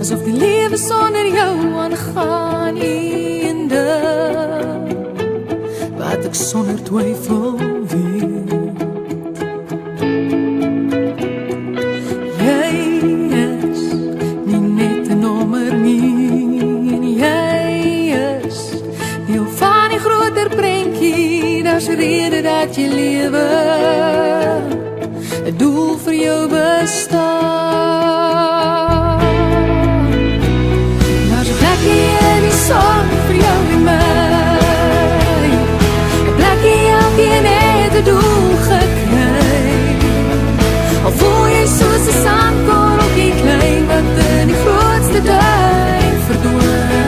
asof die lewe sonder jou aangaan eende, wat ek sonder twyfel weet. Jy is nie net 'n nommer nie, en jy is deel van die groter prentjie, daar's rede dat jy lewe, 'n doel vir jou bestaan. Daar's 'n plekkie in die son vir jou en my, 'n plekkie elkeen het 'n doel gekry. Al voel jy soos 'n sandkorreltjie klein wat in die grootste duin verdwyn.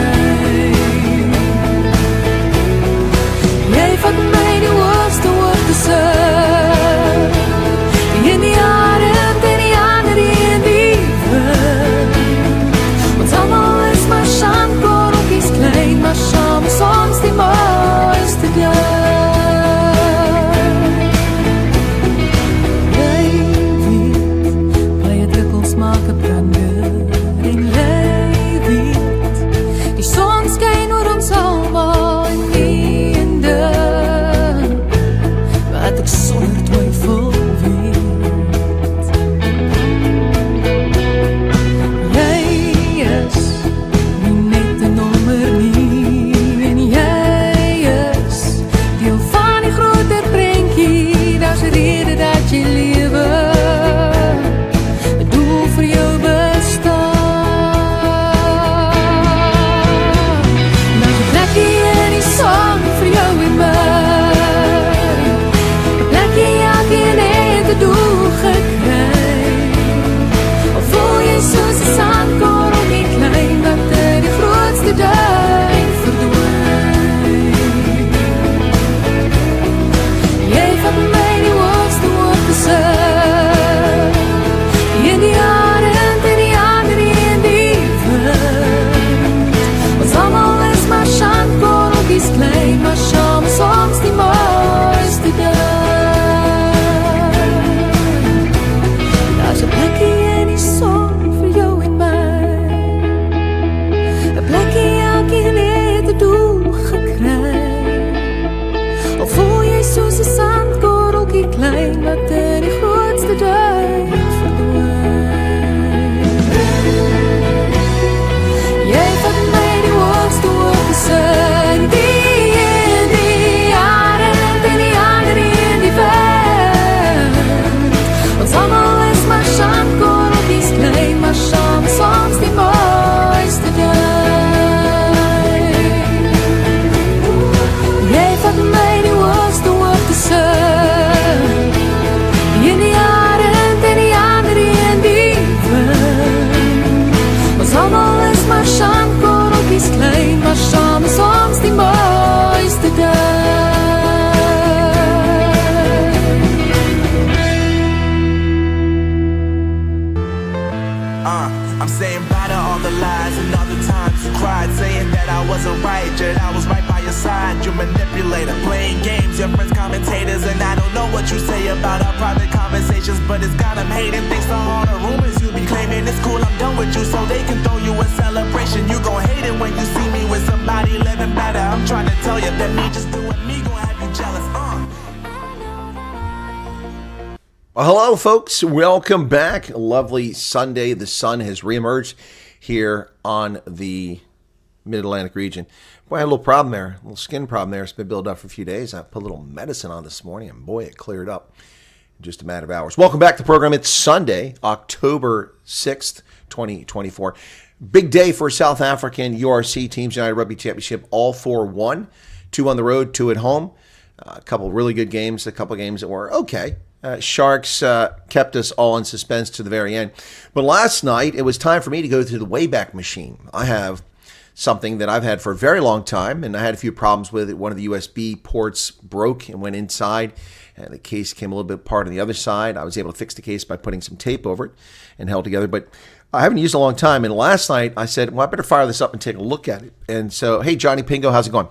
Jy vat my die hoogste hoogte se, die in die arend en die ander in die wind. Ons almal is maar sandkorreltjies klein, maar saam is ons die mooiste ding. Hello, folks. Welcome back. A lovely Sunday. The sun has reemerged here on the Mid-Atlantic region. Boy, I had a little problem there, a little skin problem there. It's been built up for a few days. I put a little medicine on this morning, and boy, it cleared up in just a matter of hours. Welcome back to the program. It's Sunday, October 6th, 2024. Big day for South African URC teams, United Rugby Championship, all 4-1. 2 on the road, 2 at home. A couple of really good games, a couple of games that were okay. Sharks kept us all in suspense to the very end. But last night, it was time for me to go through the Wayback machine. I have something that I've had for a very long time, and I had a few problems with it. One of the USB ports broke and went inside, and the case came a little bit apart on the other side. I was able to fix the case by putting some tape over it and held together, but I haven't used it in a long time. And last night, I said, well, I better fire this up and take a look at it. And so, hey, Johnny Pingo, how's it going?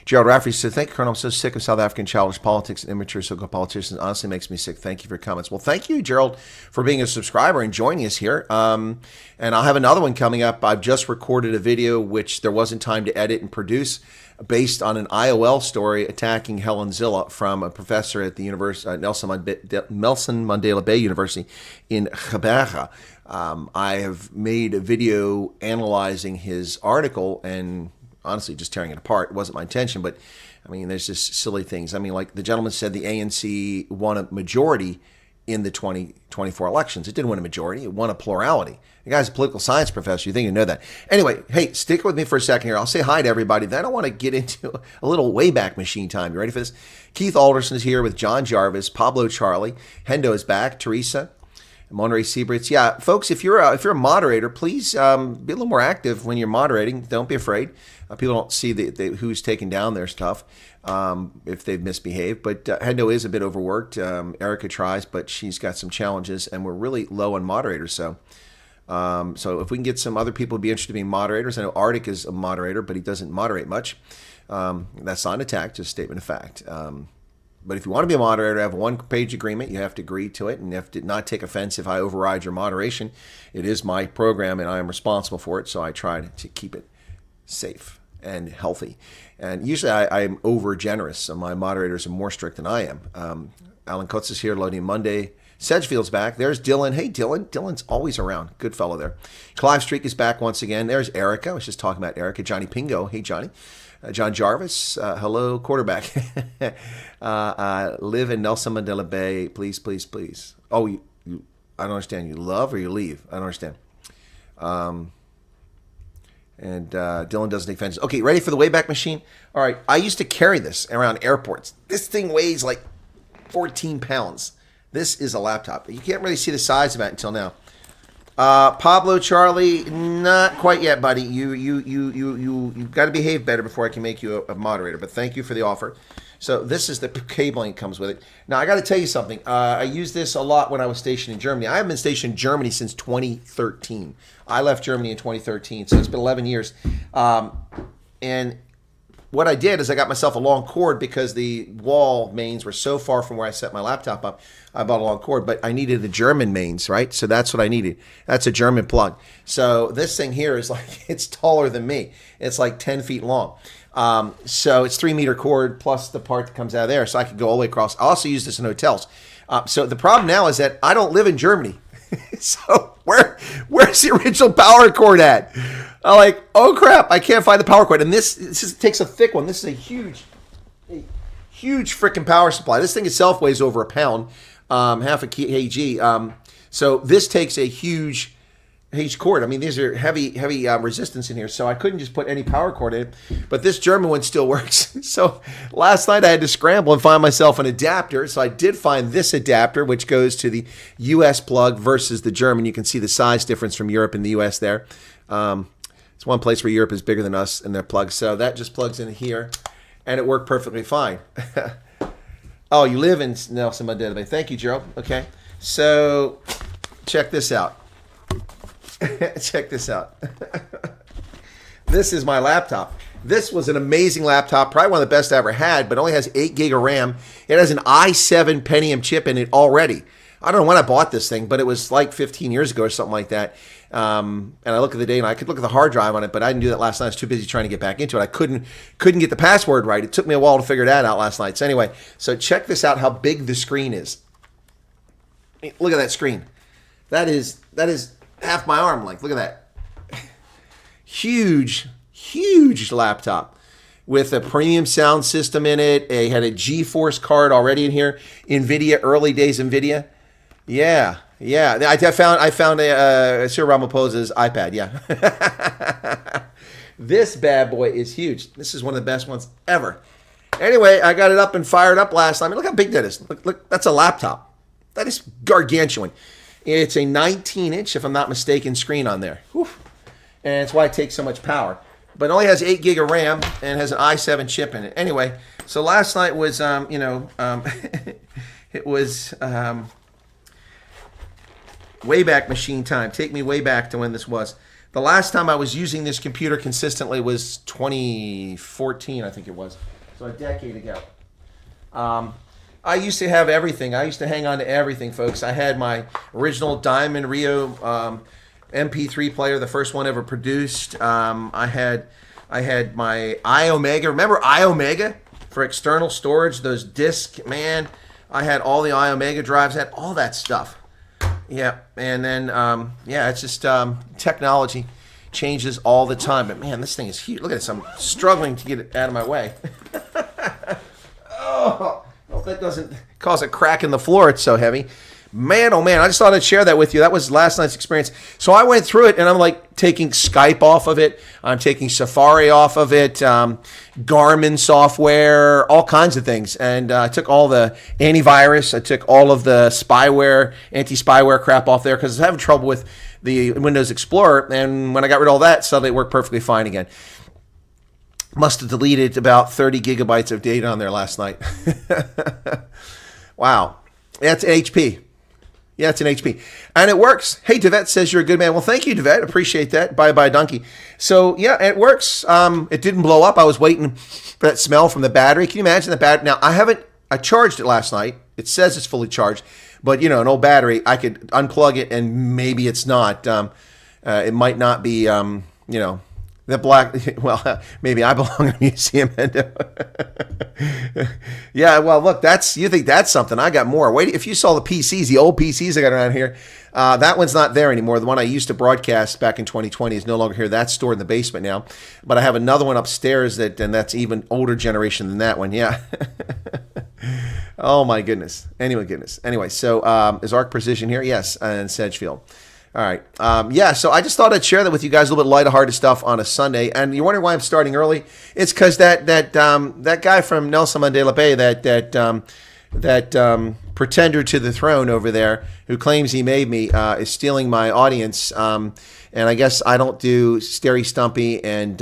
Gerald Rafferty said, thank you, Colonel. I'm so sick of South African childish politics and immature so-called politicians. Honestly makes me sick. Thank you for your comments. Well, thank you, Gerald, for being a subscriber and joining us here. And I'll have another one coming up. I've just recorded a video which there wasn't time to edit and produce based on an IOL story attacking Helen Zille from a professor at the University, Nelson Mandela Bay University in Geberge. I have made a video analyzing his article and honestly just tearing it apart. It wasn't my intention, but I mean, there's just silly things. I mean, like the gentleman said the ANC won a majority in the 2024 elections. It didn't win a majority. It won a plurality. The guy's a political science professor. You think you know that. Anyway, hey, stick with me for a second here. I'll say hi to everybody. Then I want to get into a little Wayback Machine time. You ready for this? Keith Alderson is here with John Jarvis, Pablo Charlie. Hendo is back. Teresa. Monterey Seabritz. Yeah, folks, if you're a moderator, please be a little more active when you're moderating. Don't be afraid. People don't see who's taking down their stuff if they've misbehaved. But Hendo is a bit overworked. Erica tries, but she's got some challenges, and we're really low on moderators. So if we can get some other people to be interested in being moderators. I know Arctic is a moderator, but he doesn't moderate much. That's not an attack, just a statement of fact. But if you want to be a moderator, I have a one-page agreement. You have to agree to it, and you have to not take offense if I override your moderation. It is my program, and I am responsible for it, so I try to keep it safe and healthy. And usually I'm over-generous, so my moderators are more strict than I am. Alan Kutz is here, loading Monday. Sedgefield's back. There's Dylan. Hey, Dylan. Dylan's always around. Good fellow there. Clive Streak is back once again. There's Erica. I was just talking about Erica. Johnny Pingo. Hey, Johnny. John Jarvis, hello, quarterback. Live in Nelson Mandela Bay, please, please, please. Oh, you I don't understand. You love or you leave? I don't understand. And Dylan doesn't take fences. Okay, ready for the Wayback Machine? All right, I used to carry this around airports. This thing weighs like 14 pounds. This is a laptop. You can't really see the size of it until now. Pablo Charlie, not quite yet, buddy. You got to behave better before I can make you a moderator. But thank you for the offer. So this is the cabling that comes with it. Now I got to tell you something. I used this a lot when I was stationed in Germany. I haven't been stationed in Germany since 2013. I left Germany in 2013, so it's been 11 years. And what I did is I got myself a long cord because the wall mains were so far from where I set my laptop up. I bought a long cord, but I needed the German mains, right? So that's what I needed. That's a German plug. So this thing here is like, it's taller than me. It's like 10 feet long. So it's 3-meter cord plus the part that comes out of there. So I could go all the way across. I also use this in hotels. So the problem now is that I don't live in Germany. So where's the original power cord at? I'm like, oh crap, I can't find the power cord. And this takes a thick one. This is a huge freaking power supply. This thing itself weighs over a pound, half a kg. So this takes a huge cord. I mean, these are heavy resistance in here. So I couldn't just put any power cord in. But this German one still works. So last night I had to scramble and find myself an adapter. So I did find this adapter, which goes to the US plug versus the German. You can see the size difference from Europe and the US there. It's one place where Europe is bigger than us in their plugs. So that just plugs in here, and it worked perfectly fine. Oh, you live in Nelson Mandela Bay. Thank you, Gerald. Okay. So check this out. Check this out. This is my laptop. This was an amazing laptop, probably one of the best I ever had, but only has 8 gig of RAM. It has an i7 Pentium chip in it already. I don't know when I bought this thing, but it was like 15 years ago or something like that. And I look at the date, and I could look at the hard drive on it, but I didn't do that last night. I was too busy trying to get back into it. I couldn't get the password right. It took me a while to figure that out last night. So anyway, so check this out, how big the screen is. Look at that screen. That is half my arm length. Look at that. Huge laptop with a premium sound system in it. It had a GeForce card already in here. NVIDIA, early days NVIDIA. Yeah. I found a Sir Ramaphosa's iPad. Yeah. This bad boy is huge. This is one of the best ones ever. Anyway, I got it up and fired up last time. I mean, look how big that is. Look, that's a laptop. That is gargantuan. It's a 19-inch, if I'm not mistaken, screen on there. Whew. And it's why it takes so much power. But it only has 8 gig of RAM and has an i7 chip in it. Anyway, so last night was, it was Wayback Machine time. Take me way back to when this was. The last time I was using this computer consistently was 2014, I think it was. So a decade ago. I used to have everything. I used to hang on to everything, folks. I had my original Diamond Rio MP3 player, the first one ever produced. I had my iOmega. Remember iOmega for external storage? Those disc, man. I had all the iOmega drives. I had all that stuff. Yeah, and then it's just technology changes all the time. But man, this thing is huge. Look at this. I'm struggling to get it out of my way. Oh, hope that doesn't cause a crack in the floor. It's so heavy. Man, oh man, I just thought I'd share that with you. That was last night's experience. So I went through it, and I'm like taking Skype off of it. I'm taking Safari off of it, Garmin software, all kinds of things. And I took all the antivirus. I took all of the spyware, anti-spyware crap off there because I was having trouble with the Windows Explorer. And when I got rid of all that, suddenly it worked perfectly fine again. Must have deleted about 30 gigabytes of data on there last night. Wow. That's an HP. Yeah, it's an HP. And it works. Hey, Devet says you're a good man. Well, thank you, Devet. Appreciate that. Bye-bye, donkey. So, yeah, it works. It didn't blow up. I was waiting for that smell from the battery. Can you imagine the battery? Now, I charged it last night. It says it's fully charged. But, you know, an old battery, I could unplug it and maybe it's not. It might not be, the black, well, maybe I belong in a museum. Yeah, well, look, you think that's something. I got more. Wait, if you saw the PCs, the old PCs I got around here, that one's not there anymore. The one I used to broadcast back in 2020 is no longer here. That's stored in the basement now. But I have another one upstairs and that's even older generation than that one. Yeah. Oh, my goodness. Anyway, so is Arc Precision here? Yes, and Sedgefield. All right. So I just thought I'd share that with you guys, a little bit lighter-hearted stuff on a Sunday. And you're wondering why I'm starting early? It's because that guy from Nelson Mandela Bay, that pretender to the throne over there, who claims he made me, is stealing my audience. And I guess I don't do Stary Stumpy and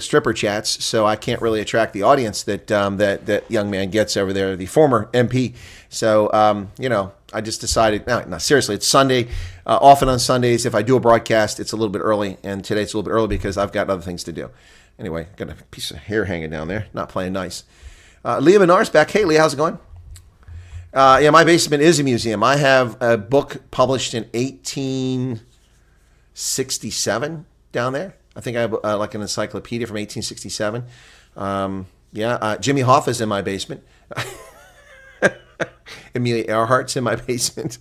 stripper chats, so I can't really attract the audience that young man gets over there, the former MP. So I just decided, no, seriously, it's Sunday. Often on Sundays, if I do a broadcast, it's a little bit early, and today it's a little bit early because I've got other things to do. Anyway, got a piece of hair hanging down there, not playing nice. Leah Menard's back. Hey, Leah, how's it going? My basement is a museum. I have a book published in 1867 down there. I think I have like an encyclopedia from 1867. Jimmy Hoffa's in my basement. Amelia Earhart's in my basement.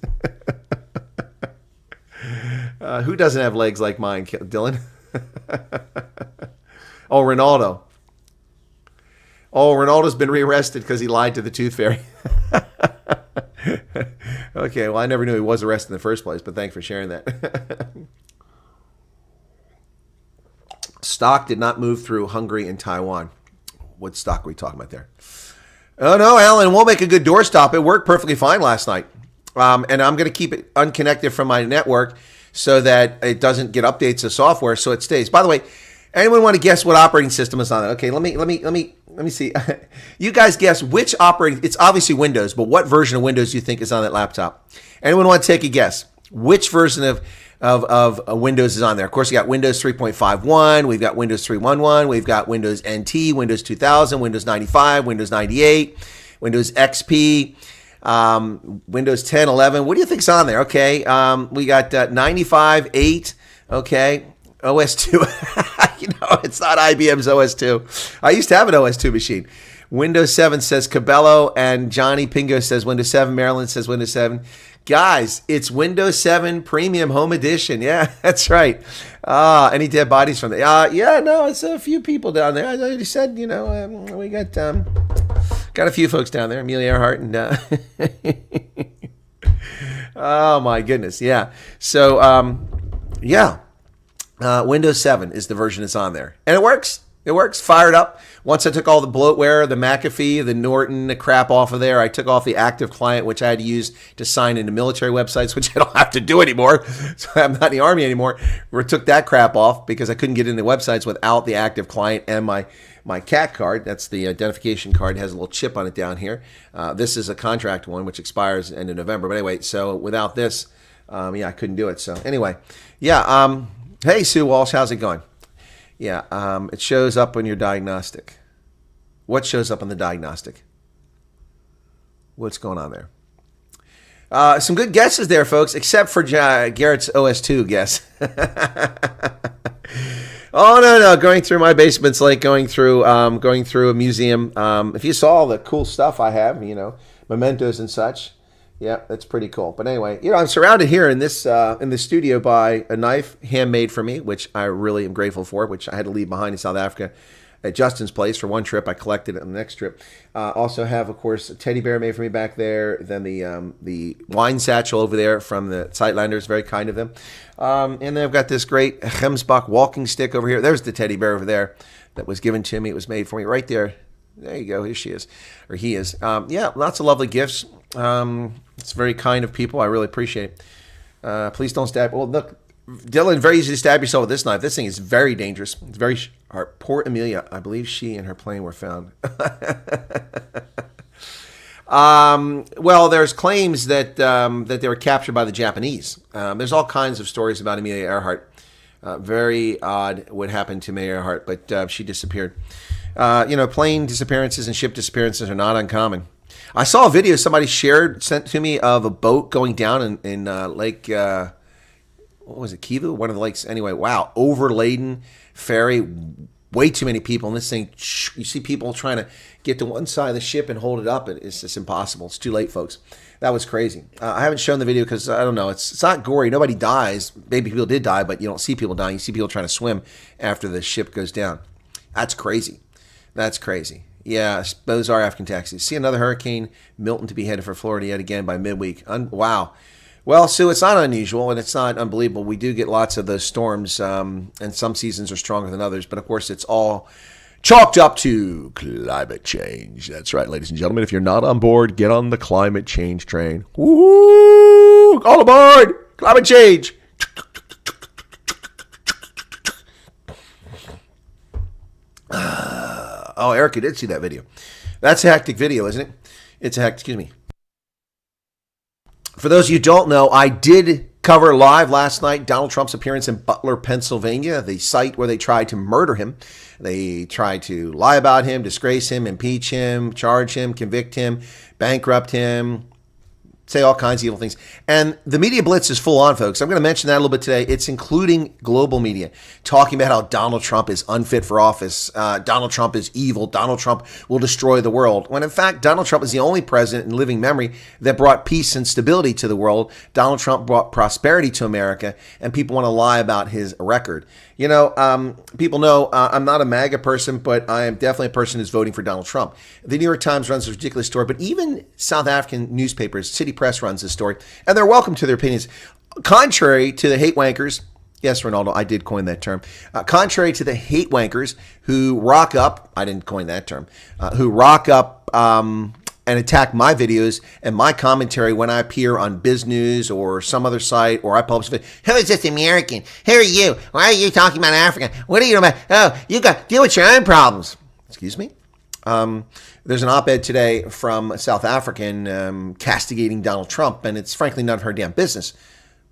Who doesn't have legs like mine, Dylan? Oh, Ronaldo. Oh, Ronaldo's been rearrested because he lied to the Tooth Fairy. Okay, well, I never knew he was arrested in the first place, but thanks for sharing that. Stock did not move through Hungary and Taiwan. What stock are we talking about there? Oh, no, Alan, we'll make a good doorstop. It worked perfectly fine last night. And I'm going to keep it unconnected from my network so that it doesn't get updates of software, so it stays. By the way, anyone want to guess what operating system is on it? Okay, let me see. You guys guess which operating, it's obviously Windows, but what version of Windows do you think is on that laptop? Anyone want to take a guess? Which version of Windows is on there? Of course, you got Windows 3.51, we've got Windows 3.11, we've got Windows NT, Windows 2000, Windows 95, Windows 98, Windows XP, Windows 10, 11. What do you think's on there? Okay, we got 95, 8, okay, OS 2. It's not IBM's OS 2. I used to have an OS 2 machine. Windows 7 says Cabello, and Johnny Pingo says Windows 7. Maryland says Windows 7. Guys, it's Windows 7 Premium Home Edition. Yeah, that's right. Any dead bodies from there? It's a few people down there. I already said, we got a few folks down there. Amelia Earhart and oh my goodness, yeah. So Windows 7 is the version that's on there, and it works. It works. Fired up. Once I took all the bloatware, the McAfee, the Norton, the crap off of there, I took off the active client, which I had to use to sign into military websites, which I don't have to do anymore. So I'm not in the Army anymore. We took that crap off because I couldn't get into websites without the active client and my CAT card. That's the identification card. It has a little chip on it down here. This is a contract one, which expires end of November. But anyway, so without this, I couldn't do it. So anyway, hey, Sue Walsh, how's it going? Yeah, it shows up on your diagnostic. What shows up on the diagnostic? What's going on there? Some good guesses there, folks, except for Garrett's OS2 guess. Oh, no. Going through my basement's like going through a museum. If you saw all the cool stuff I have, mementos and such. Yeah, that's pretty cool. But anyway, I'm surrounded here in this studio by a knife handmade for me, which I really am grateful for, which I had to leave behind in South Africa at Justin's place for one trip. I collected it on the next trip. Also have, of course, a teddy bear made for me back there. Then the wine satchel over there from the Sightlanders, very kind of them. And then I've got this great Gemsbach walking stick over here. There's the teddy bear over there that was given to me. It was made for me right there. There you go. Here she is, or he is. Yeah, lots of lovely gifts. It's very kind of people. I really appreciate it. Please don't stab. Well, look, Dylan, very easy to stab yourself with this knife. This thing is very dangerous. It's very sharp. Poor Amelia. I believe she and her plane were found. Well, there's claims that they were captured by the Japanese. There's all kinds of stories about Amelia Earhart. Very odd what happened to Amelia Earhart, but she disappeared. Plane disappearances and ship disappearances are not uncommon. I saw a video somebody sent to me of a boat going down in Lake, what was it, Kivu? One of the lakes. Anyway, wow, overladen ferry, way too many people. And this thing, you see people trying to get to one side of the ship and hold it up. It's just impossible. It's too late, folks. That was crazy. I haven't shown the video because, I don't know, it's not gory. Nobody dies. Maybe people did die, but you don't see people dying. You see people trying to swim after the ship goes down. That's crazy. That's crazy. Yeah, those are African taxis. See another hurricane, Milton, to be headed for Florida yet again by midweek. Wow. Well, Sue, it's not unusual and it's not unbelievable. We do get lots of those storms, and some seasons are stronger than others. But, of course, it's all chalked up to climate change. That's right, ladies and gentlemen. If you're not on board, get on the climate change train. Woo! All aboard! Climate change! Oh, Erica did see that video. That's a hectic video, isn't it? It's a hectic, excuse me. For those of you who don't know, I did cover live last night Donald Trump's appearance in Butler, Pennsylvania, the site where they tried to murder him. They tried to lie about him, disgrace him, impeach him, charge him, convict him, bankrupt him, say all kinds of evil things. And the media blitz is full on, folks. I'm going to mention that a little bit today. It's including global media, talking about how Donald Trump is unfit for office. Donald Trump is evil. Donald Trump will destroy the world. When in fact, Donald Trump is the only president in living memory that brought peace and stability to the world. Donald Trump brought prosperity to America, and people want to lie about his record. People know I'm not a MAGA person, but I am definitely a person who's voting for Donald Trump. The New York Times runs this ridiculous story, but even South African newspapers, City Press runs this story, and they're welcome to their opinions. Contrary to the hate wankers, yes, Ronaldo, I did coin that term. Contrary to the hate wankers who rock up, I didn't coin that term, who rock up and attack my videos and my commentary when I appear on Biz News or some other site, or I publish a video. Who is this American? Who are you? Why are you talking about Africa? What are you about? Oh, you got deal with your own problems. Excuse me? There's an op-ed today from a South African castigating Donald Trump, and it's frankly none of her damn business.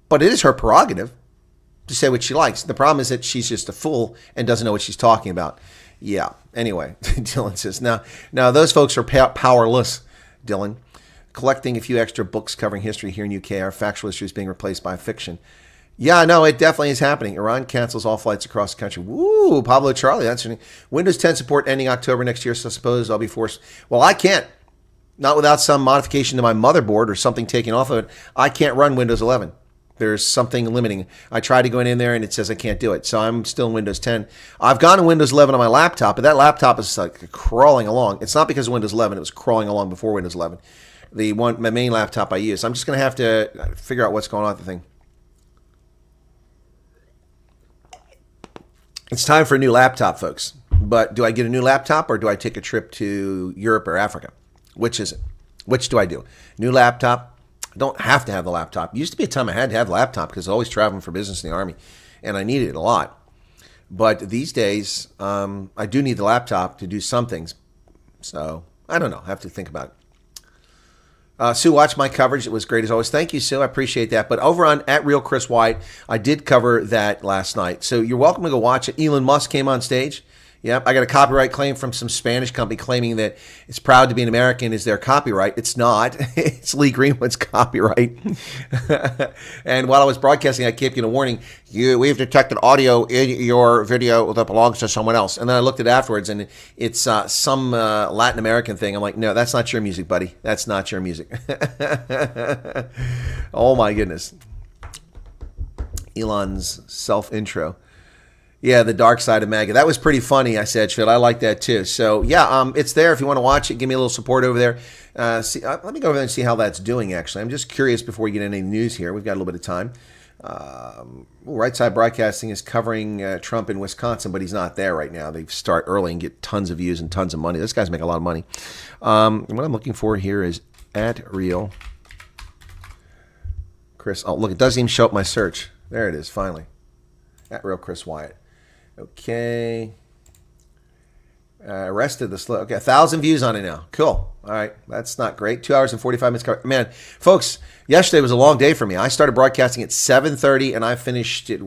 But it is her prerogative to say what she likes. The problem is that she's just a fool and doesn't know what she's talking about. Yeah. Anyway, Dylan says, now those folks are powerless, Dylan. Collecting a few extra books covering history here in UK. Our factual history is being replaced by fiction. Yeah, no, it definitely is happening. Iran cancels all flights across the country. Woo, Pablo Charlie. That's Windows 10 support ending October next year, so I suppose I'll be forced. Well, I can't. Not without some modification to my motherboard or something taken off of it. I can't run Windows 11. There's something limiting. I tried to go in there and it says I can't do it. So I'm still in Windows 10. I've gone to Windows 11 on my laptop, but that laptop is like crawling along. It's not because of Windows 11. It was crawling along before Windows 11. My main laptop I use. I'm just going to have to figure out what's going on with the thing. It's time for a new laptop, folks. But do I get a new laptop or do I take a trip to Europe or Africa? Which is it? Which do I do? New laptop? I don't have to have the laptop. It used to be a time I had to have the laptop because I was always traveling for business in the Army, and I needed it a lot. But these days, I do need the laptop to do some things. So, I don't know. I have to think about it. Sue watched my coverage. It was great as always. Thank you, Sue. I appreciate that. But over on @RealChrisWyatt, I did cover that last night. So you're welcome to go watch it. Elon Musk came on stage. Yep, I got a copyright claim from some Spanish company claiming that it's proud to be an American is their copyright. It's not. It's Lee Greenwood's copyright. And while I was broadcasting, I kept getting a warning. We've detected audio in your video that belongs to someone else. And then I looked at it afterwards, and it's some Latin American thing. I'm like, no, that's not your music, buddy. That's not your music. Oh, my goodness. Elon's self-intro. Yeah, the dark side of MAGA. That was pretty funny, I said, Shit. I like that too. So, yeah, it's there. If you want to watch it, give me a little support over there. Let me go over there and see how that's doing, actually. I'm just curious before we get into any news here. We've got a little bit of time. Right Side Broadcasting is covering Trump in Wisconsin, but he's not there right now. They start early and get tons of views and tons of money. Those guys make a lot of money. What I'm looking for here is @Real Chris. Oh, look, it doesn't even show up my search. There it is, finally. @Real Chris Wyatt. Okay. Arrested the slow. Okay, 1,000 views on it now. Cool. All right, that's not great. 2 hours and 45 minutes. Man, folks, yesterday was a long day for me. I started broadcasting at 7:30, and I finished at,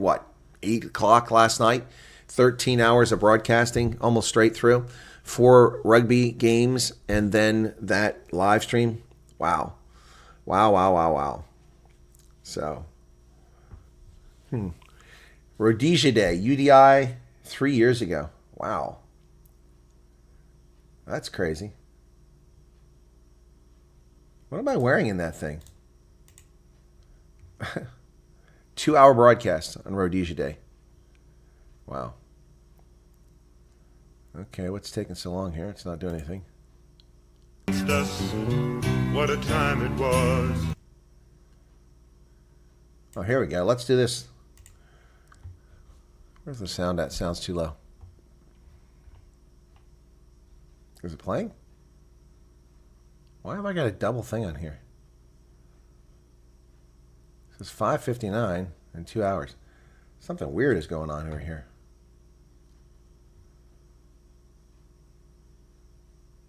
8 o'clock last night. 13 hours of broadcasting, almost straight through. 4 rugby games, and then that live stream. Wow. Wow. So, Rhodesia Day, UDI, 3 years ago. Wow. That's crazy. What am I wearing in that thing? 2-hour broadcast on Rhodesia Day. Wow. Okay, what's taking so long here? It's not doing anything. What a time it was. Oh, here we go. Let's do this. Where's the sound at? Sounds too low. Is it playing? Why have I got a double thing on here? It says 5:59 in 2 hours. Something weird is going on over here.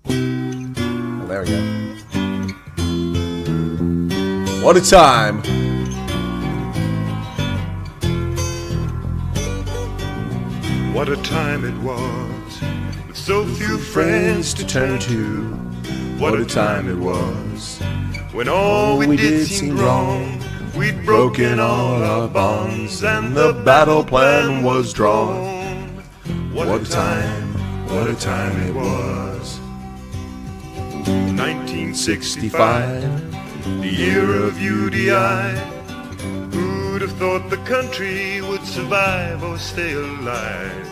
Oh, there we go. What a time! What a time it was, with so few friends to turn to. What a time it was, when all we did seemed wrong. We'd broken all our bonds, and the battle plan was drawn. What a time it was. 1965, the year of UDI. Who'd have thought the country would survive or stay alive?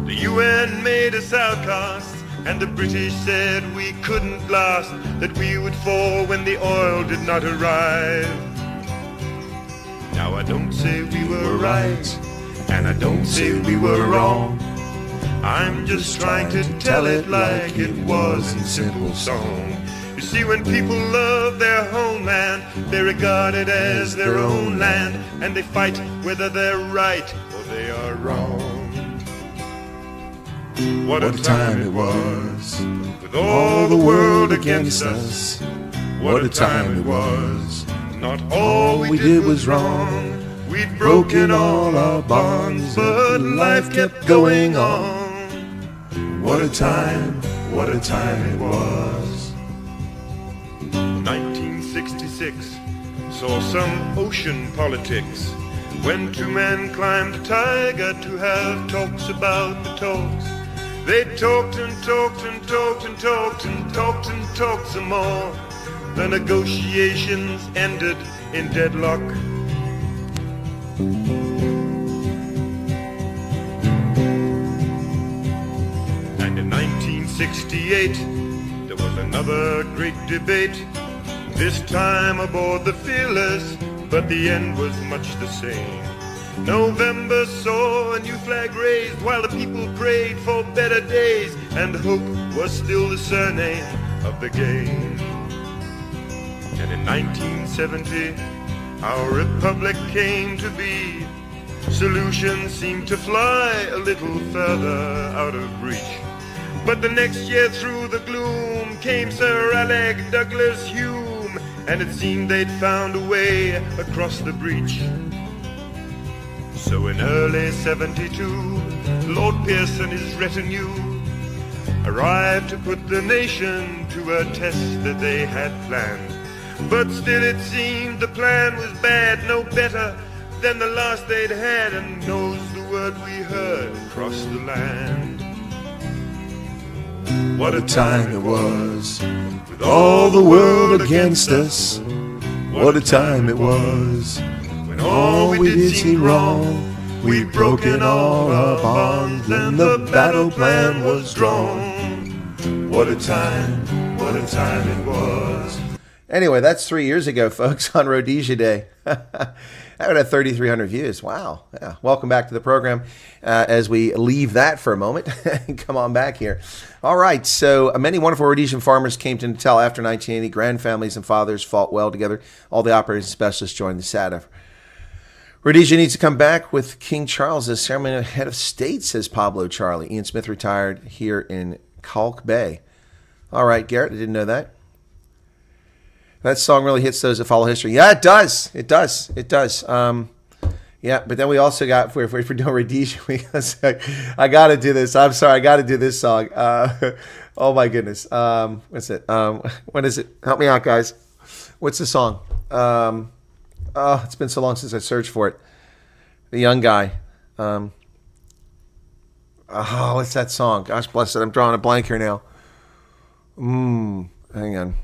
The UN made us outcasts, and the British said we couldn't last, that we would fall when the oil did not arrive. Now I don't say we were right, and I don't say we were wrong. I'm just trying to tell it like it was in simple song. You see, when people love their homeland, they regard it as their own land, and they fight whether they're right or they are wrong. What a time it was, with all the world against us. What a time it was, not all we did was wrong. We'd broken all our bonds, but life kept going on. What a time it was. 1966 saw some ocean politics, when 2 men climbed a tiger to have talks about the talks. They talked and talked and talked and talked and talked and talked some more. The negotiations ended in deadlock. And in 1968, there was another great debate, this time aboard the Fearless, but the end was much the same. November saw a new flag raised while the people prayed for better days, and hope was still the surname of the game. And in 1970, our republic came to be. Solutions seemed to fly a little further out of reach. But the next year through the gloom came Sir Alec Douglas Hume. and it seemed they'd found a way across the breach. So in early 72, Lord Pearson, his retinue, arrived to put the nation to a test that they had planned. But still it seemed the plan was bad, no better than the last they'd had, and knows the word we heard across the land. What a time it was, with all the world against us. What a time it was, when all we did seemed wrong. We'd broken all our bonds, and the battle plan was drawn. What a time it was. Anyway, that's 3 years ago, folks, on Rhodesia Day. That would have 3,300 views. Wow. Yeah. Welcome back to the program. As we leave that for a moment, come on back here. All right. So many wonderful Rhodesian farmers came to Natal after 1980. Grand families and fathers fought well together. All the operating specialists joined the SADF. Rhodesia needs to come back with King Charles as ceremonial head of state, says Pablo Charlie. Ian Smith retired here in Kalk Bay. All right, Garrett, I didn't know that. That song really hits those that follow history. Yeah, it does. It does. It does. Yeah, but then we also got, if we're doing Rhodesia, I got to do this. I'm sorry, I got to do this song. Oh, my goodness. What's it? What is it? Help me out, guys. What's the song? Oh, it's been so long since I searched for it. The young guy. What's that song? Gosh bless it. I'm drawing a blank here now. Hang on.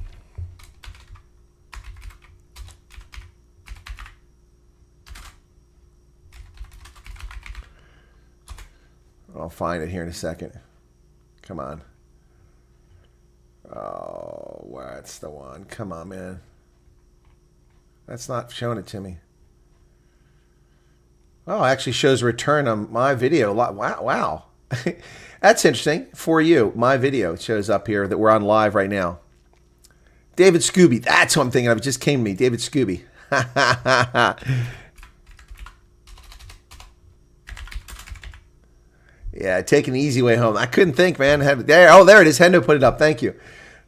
I'll find it here in a second. Come on. Oh, what's the one? Come on, man. That's not showing it to me. Oh, it actually shows return on my video. Wow. That's interesting. For you, my video shows up here that we're on live right now. David Scooby. That's what I'm thinking of. It just came to me. David Scooby. Yeah, taking the easy way home. I couldn't think, man. There it is. Hendo put it up. Thank you.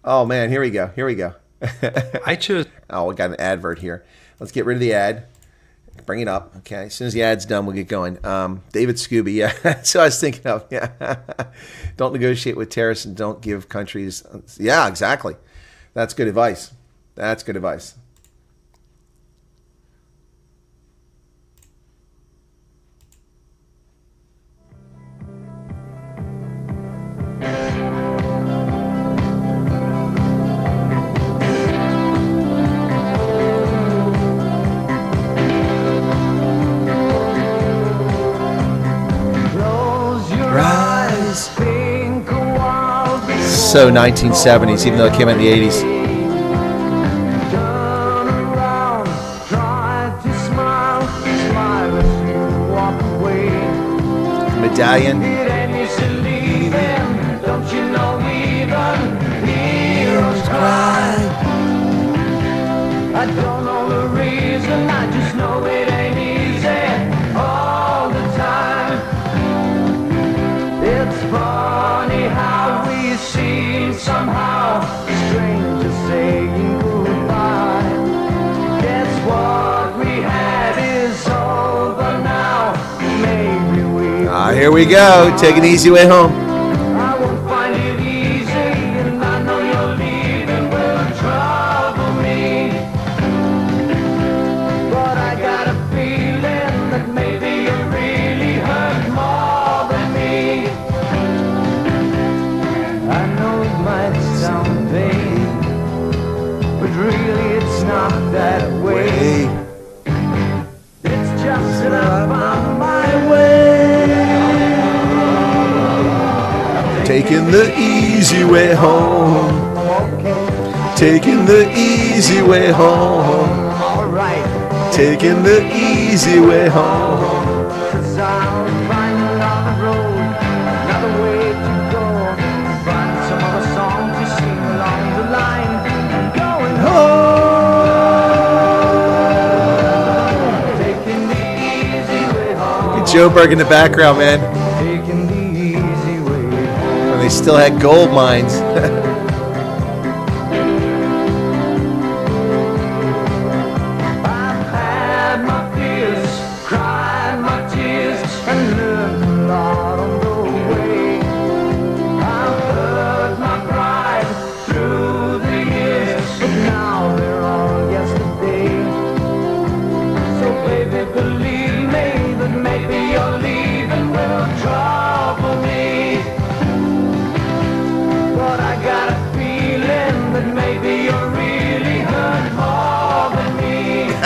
Oh, man. Here we go. I chose. Oh, we got an advert here. Let's get rid of the ad. Bring it up. Okay. As soon as the ad's done, we'll get going. David Scooby. Yeah. That's what I was thinking of. Yeah. Don't negotiate with terrorists and don't give countries. Yeah, exactly. That's good advice. So 1970s, even though it came out in the 80s. Medallion. I don't know the reason, I just know it ain't easy all the time. It's funny how we seem somehow strangers saying goodbye. Guess what we had is over now. Maybe we Here we go. Take an easy way home. I won't find it easy, and I know you're leaving will trouble me. But I got a feeling that maybe you really hurt more than me. I know it might sound vague, but really it's not that way. It's just that I found my way. Taking the easy way home. Taking the easy way home. Alright. Taking the easy way home. 'Cause I'm finding another road, another way to go. Find some other song to sing along the line. And going home. Taking the easy way home. Get Joe Berg in the background, man. Taking the easy way home. When they still had gold mines.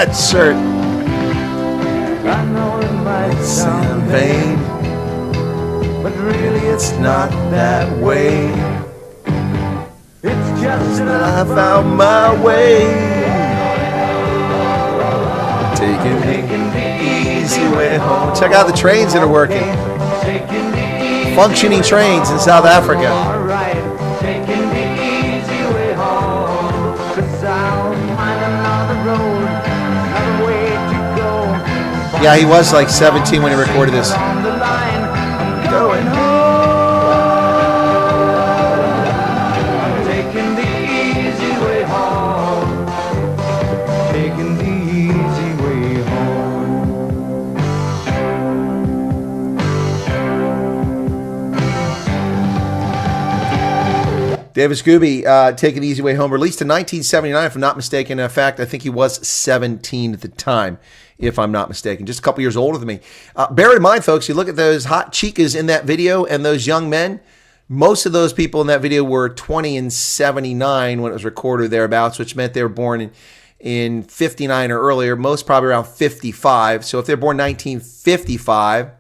that shirt. I know it might sound Vain, but really it's not that way. It's just that I found my way. Taking the easy way home. Check out the trains that are working. taking the easy Functioning trains in South Africa. Alright, taking the easy way home. 'Cause I'll find another road, another way to go. Yeah, he was like 17 when he recorded this. On the line, I'm Going I'm taking the easy way home. Taking the easy way home. Davis Gooby, Take It Easy Way Home, released in 1979, if I'm not mistaken. In fact, I think he was 17 at the time, if I'm not mistaken. Just a couple years older than me. Bear in mind, folks, you look at those hot chicas in that video and those young men, most of those people in that video were 20 and 79 when it was recorded thereabouts, which meant they were born in 59 or earlier, most probably around 55. So if they're born 1955,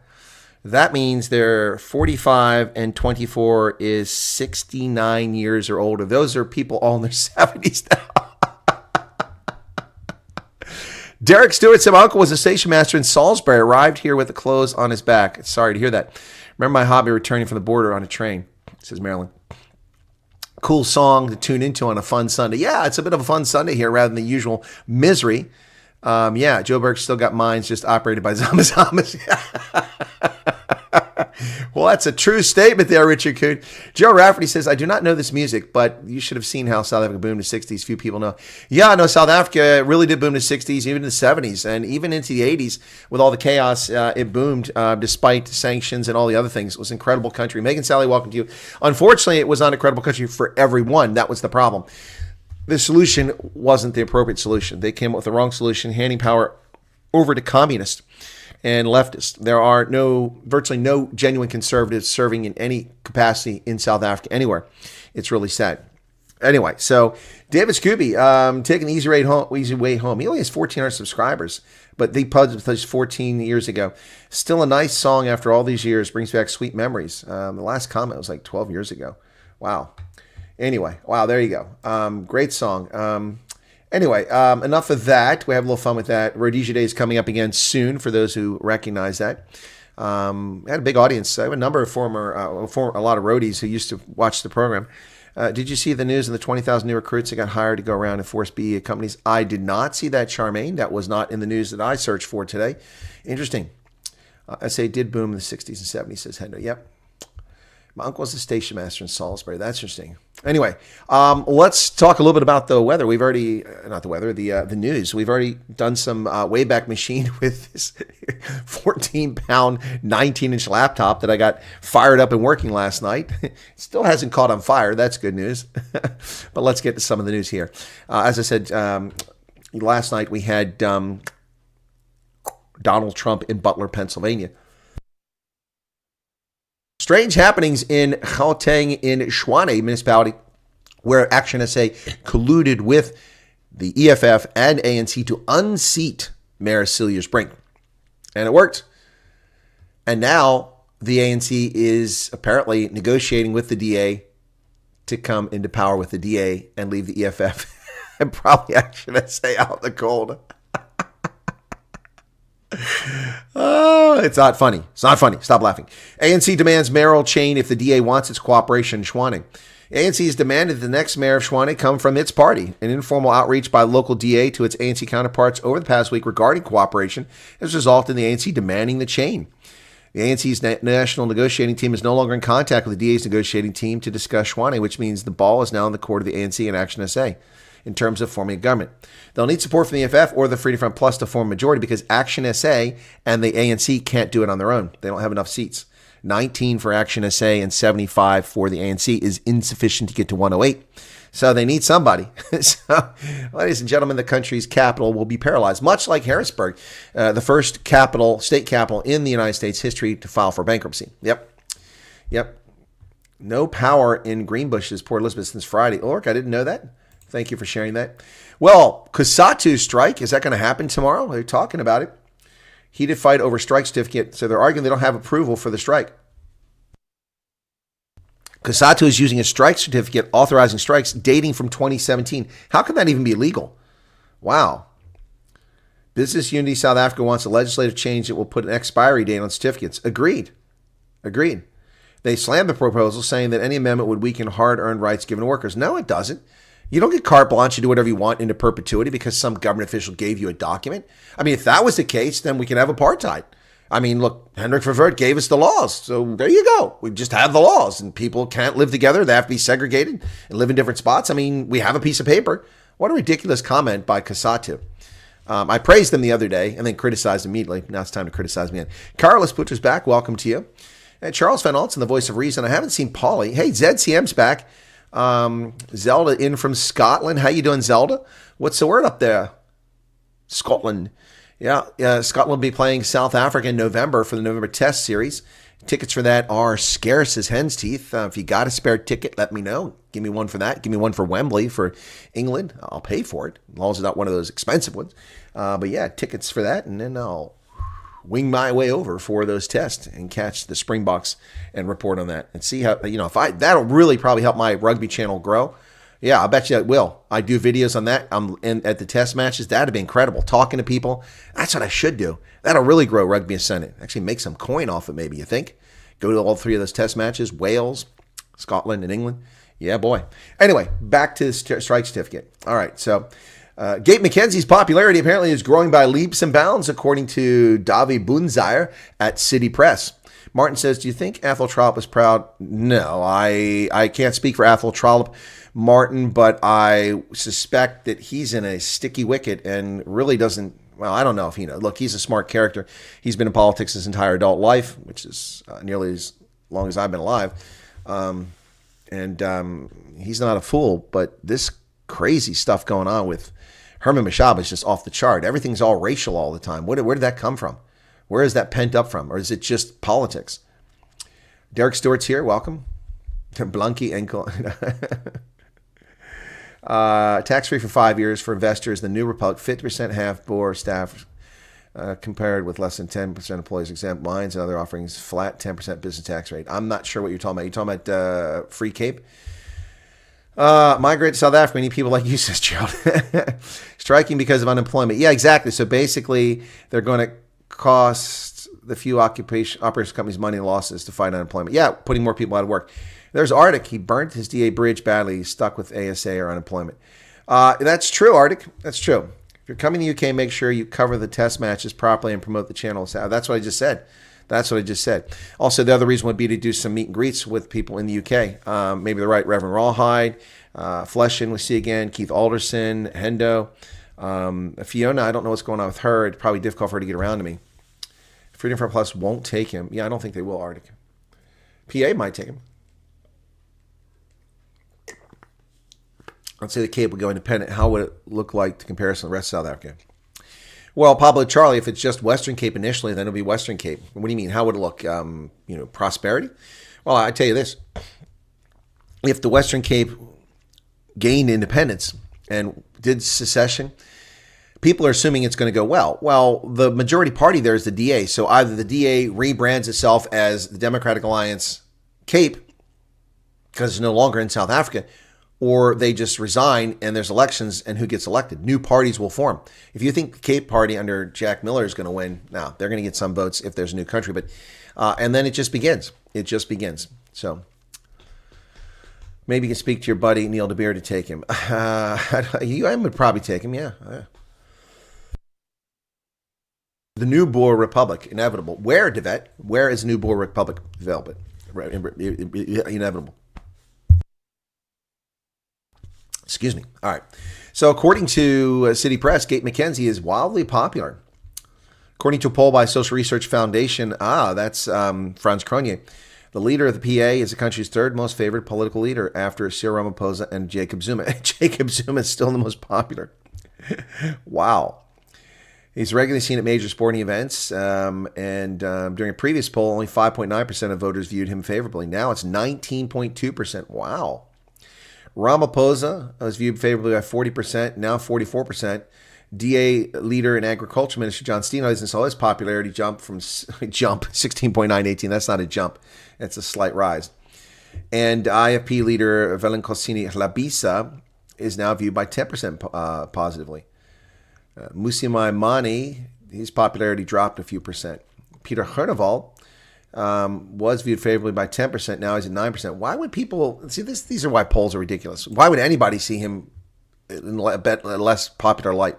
that means they're 45 and 24 is 69 years or older. Those are people all in their 70s now. Derek Stewart said, my uncle was a station master in Salisbury, arrived here with the clothes on his back. Sorry to hear that. Remember my hobby returning from the border on a train, says Marilyn. Cool song to tune into on a fun Sunday. Yeah, it's a bit of a fun Sunday here rather than the usual misery. Yeah, Joe Burke's still got mines just operated by Zamazamas. Well, that's a true statement there, Richard Coon. Joe Rafferty says, I do not know this music, but you should have seen how South Africa boomed in the 60s. Few people know. Yeah, no, South Africa really did boom in the 60s, even in the 70s, and even into the 80s with all the chaos. It boomed despite sanctions and all the other things. It was an incredible country. Megan Sally, welcome to you. Unfortunately, it was not an incredible country for everyone. That was the problem. The solution wasn't the appropriate solution. They came up with the wrong solution, handing power over to communists and leftists. There are virtually no genuine conservatives serving in any capacity in South Africa anywhere. It's really sad. Anyway, so David Scooby, taking the easy way home. He only has 1,400 subscribers, but they published 14 years ago. Still a nice song after all these years. Brings back sweet memories. The last comment was like 12 years ago. Wow. Anyway, wow, there you go. Great song. Anyway, enough of that. We have a little fun with that. Rhodesia Day is coming up again soon for those who recognize that. I had a big audience. I have a number of a lot of roadies who used to watch the program. Did you see the news of the 20,000 new recruits that got hired to go around and force BE companies? I did not see that, Charmaine. That was not in the news that I searched for today. Interesting. I say it did boom in the 60s and 70s, says Henry. Yep. My uncle was a station master in Salisbury. That's interesting. Anyway, let's talk a little bit about the weather. We've already, not the weather, the news. We've already done some Wayback Machine with this 14-pound, 19-inch laptop that I got fired up and working last night. It still hasn't caught on fire. That's good news. But let's get to some of the news here. As I said, last night we had Donald Trump in Butler, Pennsylvania. Strange happenings in Gauteng in Tshwane municipality, where Action SA colluded with the EFF and ANC to unseat Mayor Celia Brink. And it worked. And now the ANC is apparently negotiating with the DA to come into power with the DA and leave the EFF and probably Action SA out in the cold. Oh, it's not funny. It's not funny. Stop laughing. ANC demands mayoral change if the DA wants its cooperation in Tshwane. ANC has demanded that the next mayor of Tshwane come from its party. An informal outreach by local DA to its ANC counterparts over the past week regarding cooperation has resulted in the ANC demanding the change. The ANC's national negotiating team is no longer in contact with the DA's negotiating team to discuss Tshwane, which means the ball is now in the court of the ANC and Action SA in terms of forming a government. They'll need support from the EFF or the Freedom Front Plus to form a majority because Action SA and the ANC can't do it on their own. They don't have enough seats. 19 for Action SA and 75 for the ANC is insufficient to get to 108. So they need somebody. So, ladies and gentlemen, the country's capital will be paralyzed, much like Harrisburg, the first state capital in the United States history to file for bankruptcy. Yep. No power in Greenbush's Port Elizabeth since Friday. Oh, look, I didn't know that. Thank you for sharing that. Well, COSATU strike, is that going to happen tomorrow? They're talking about it. Heated fight over strike certificate. So they're arguing they don't have approval for the strike. COSATU is using a strike certificate authorizing strikes dating from 2017. How can that even be legal? Wow. Business Unity South Africa wants a legislative change that will put an expiry date on certificates. Agreed. They slammed the proposal, saying that any amendment would weaken hard-earned rights given to workers. No, it doesn't. You don't get carte blanche to do whatever you want into perpetuity because some government official gave you a document. I mean, if that was the case, then we can have apartheid. I mean, look, Hendrik Verwoerd gave us the laws. So there you go. We just have the laws, and people can't live together. They have to be segregated and live in different spots. I mean, we have a piece of paper. What a ridiculous comment by COSATU. I praised them the other day and then criticized immediately. Now it's time to criticize me again. Carlos Butcher's back. Welcome to you. And Charles Van Alt's in the voice of reason. I haven't seen Paulie. Hey, ZCM's back. Zelda in from Scotland. How you doing, Zelda? What's the word up there? Scotland. Yeah, Scotland will be playing South Africa in November for the November Test Series. Tickets for that are scarce as hen's teeth. If you got a spare ticket, let me know. Give me one for that. Give me one for Wembley for England. I'll pay for it, as long as it's not one of those expensive ones. But yeah, tickets for that, and then I'll wing my way over for those tests and catch the Springboks and report on that and see how, if that'll really probably help my rugby channel grow. Yeah, I bet you it will. I do videos on that. I'm in at the test matches. That'd be incredible. Talking to people. That's what I should do. That'll really grow Rugby Ascendant. Actually make some coin off it, maybe, you think? Go to all three of those test matches. Wales, Scotland, and England. Yeah, boy. Anyway, back to the strike certificate. All right, so Gabe McKenzie's popularity apparently is growing by leaps and bounds, according to Davi Bunzire at City Press. Martin says, do you think Athol Trollop is proud? No, I can't speak for Athol Trollop, Martin, but I suspect that he's in a sticky wicket and really doesn't, well, I don't know if he knows. Look, he's a smart character. He's been in politics his entire adult life, which is nearly as long as I've been alive. And he's not a fool, but this crazy stuff going on with Herman Mashaba is just off the chart. Everything's all racial all the time. Where did that come from? Where is that pent up from? Or is it just politics? Derek Stewart's here. Welcome. Blanky Enkel. Tax-free for 5 years for investors. The New Republic, 50% half-bore staff compared with less than 10% employees exempt. Mines and other offerings, flat 10% business tax rate. I'm not sure what you're talking about. You're talking about Free Cape? Migrate to South Africa. We need people like you, says Gerald. Striking because of unemployment. Yeah, exactly. So basically, they're going to cost the few operation companies money and losses to fight unemployment. Yeah, putting more people out of work. There's Arctic. He burnt his DA bridge badly. He's stuck with ASA or unemployment. That's true, Arctic. That's true. If you're coming to the UK, make sure you cover the test matches properly and promote the channel. That's what I just said. Also, the other reason would be to do some meet and greets with people in the UK. Maybe the right Reverend Rawhide, Fleshin, we see again, Keith Alderson, Hendo. Fiona, I don't know what's going on with her. It's probably difficult for her to get around to me. Freedom Front Plus won't take him. Yeah, I don't think they will, Arctic. PA might take him. Let's say the Cape would go independent. How would it look like to comparison to the rest of South Africa? Well, Pablo Charlie, if it's just Western Cape initially, then it'll be Western Cape. What do you mean? How would it look? Prosperity? Well, I tell you this. If the Western Cape gained independence and did secession, people are assuming it's going to go well. Well, the majority party there is the DA. So either the DA rebrands itself as the Democratic Alliance Cape, because it's no longer in South Africa, or they just resign and there's elections and who gets elected. New parties will form. If you think the Cape Party under Jack Miller is going to win, now they're going to get some votes if there's a new country, but and then it just begins. So maybe you can speak to your buddy Neil De Beer to take him. I would probably take him, yeah. The New Boer Republic, inevitable. Where, Devet? Where is the New Boer Republic available? Inevitable. Excuse me. All right. So according to City Press, Gabe McKenzie is wildly popular. According to a poll by Social Research Foundation, that's Franz Kronje. The leader of the PA is the country's third most favored political leader after Cyril Ramaphosa and Jacob Zuma. Jacob Zuma is still the most popular. Wow. He's regularly seen at major sporting events, and during a previous poll, only 5.9% of voters viewed him favorably. Now it's 19.2%. Wow. Ramaphosa was viewed favorably by 40%, now 44%. DA leader and agriculture minister John Steenhuisen saw his popularity jump 16.9 to 18. That's not a jump. That's a slight rise. And IFP leader Velenkosini Labisa is now viewed by 10% positively. Musimai Mani, his popularity dropped a few percent. Peter Herneval was viewed favorably by 10%. Now he's at 9%. Why would people see this? These are why polls are ridiculous. Why would anybody see him in a less popular light?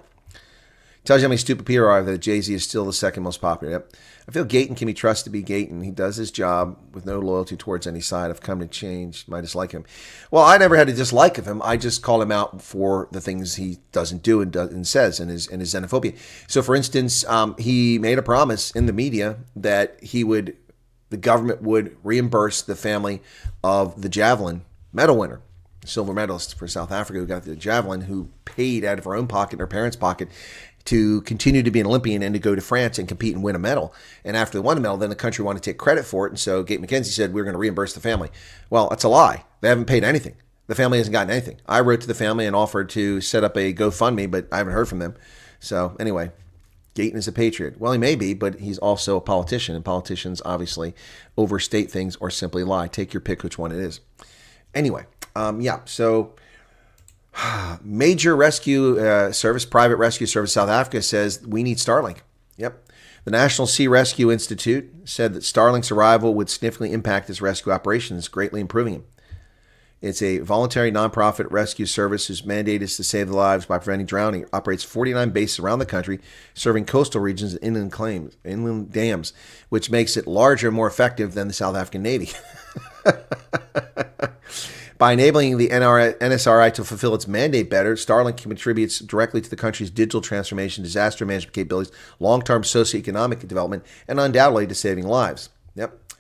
Tells you how many stupid people are that Jay-Z is still the second most popular. Yep. I feel Gayton can be trusted to be Gayton. He does his job with no loyalty towards any side. I've come to change my dislike him. Well, I never had a dislike of him. I just call him out for the things he doesn't do and says and his xenophobia. So, for instance, he made a promise in the media that the government would reimburse the family of the javelin medal winner, silver medalist for South Africa who got the javelin, who paid out of her own pocket, her parents' pocket, to continue to be an Olympian and to go to France and compete and win a medal. And after they won a medal, then the country wanted to take credit for it. And so Gate McKenzie said, we're going to reimburse the family. Well, that's a lie. They haven't paid anything. The family hasn't gotten anything. I wrote to the family and offered to set up a GoFundMe, but I haven't heard from them. So anyway, Gayton is a patriot. Well, he may be, but he's also a politician. And politicians obviously overstate things or simply lie. Take your pick which one it is. Anyway, so major rescue service, private rescue service South Africa says we need Starlink. Yep. The National Sea Rescue Institute said that Starlink's arrival would significantly impact its rescue operations, greatly improving them. It's a voluntary nonprofit rescue service whose mandate is to save the lives by preventing drowning. It operates 49 bases around the country, serving coastal regions and inland dams, which makes it larger and more effective than the South African Navy. By enabling the NSRI to fulfill its mandate better, Starlink contributes directly to the country's digital transformation, disaster management capabilities, long-term socioeconomic development, and undoubtedly to saving lives. Yep.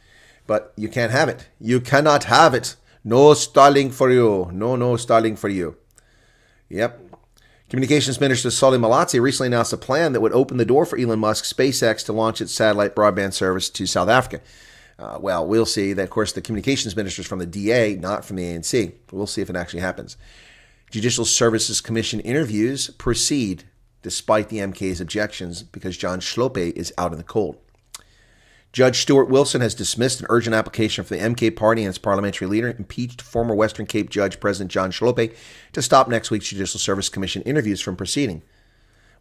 But you can't have it. You cannot have it. No Starlink for you. No Starlink for you. Yep. Communications Minister Solly Malatsi recently announced a plan that would open the door for Elon Musk's SpaceX to launch its satellite broadband service to South Africa. Well, we'll see. That, of course, the communications minister is from the DA, not from the ANC. We'll see if it actually happens. Judicial Services Commission interviews proceed despite the MK's objections because John Schlope is out in the cold. Judge Stuart Wilson has dismissed an urgent application for the MK party and its parliamentary leader, impeached former Western Cape Judge President John Schlope, to stop next week's Judicial Service Commission interviews from proceeding.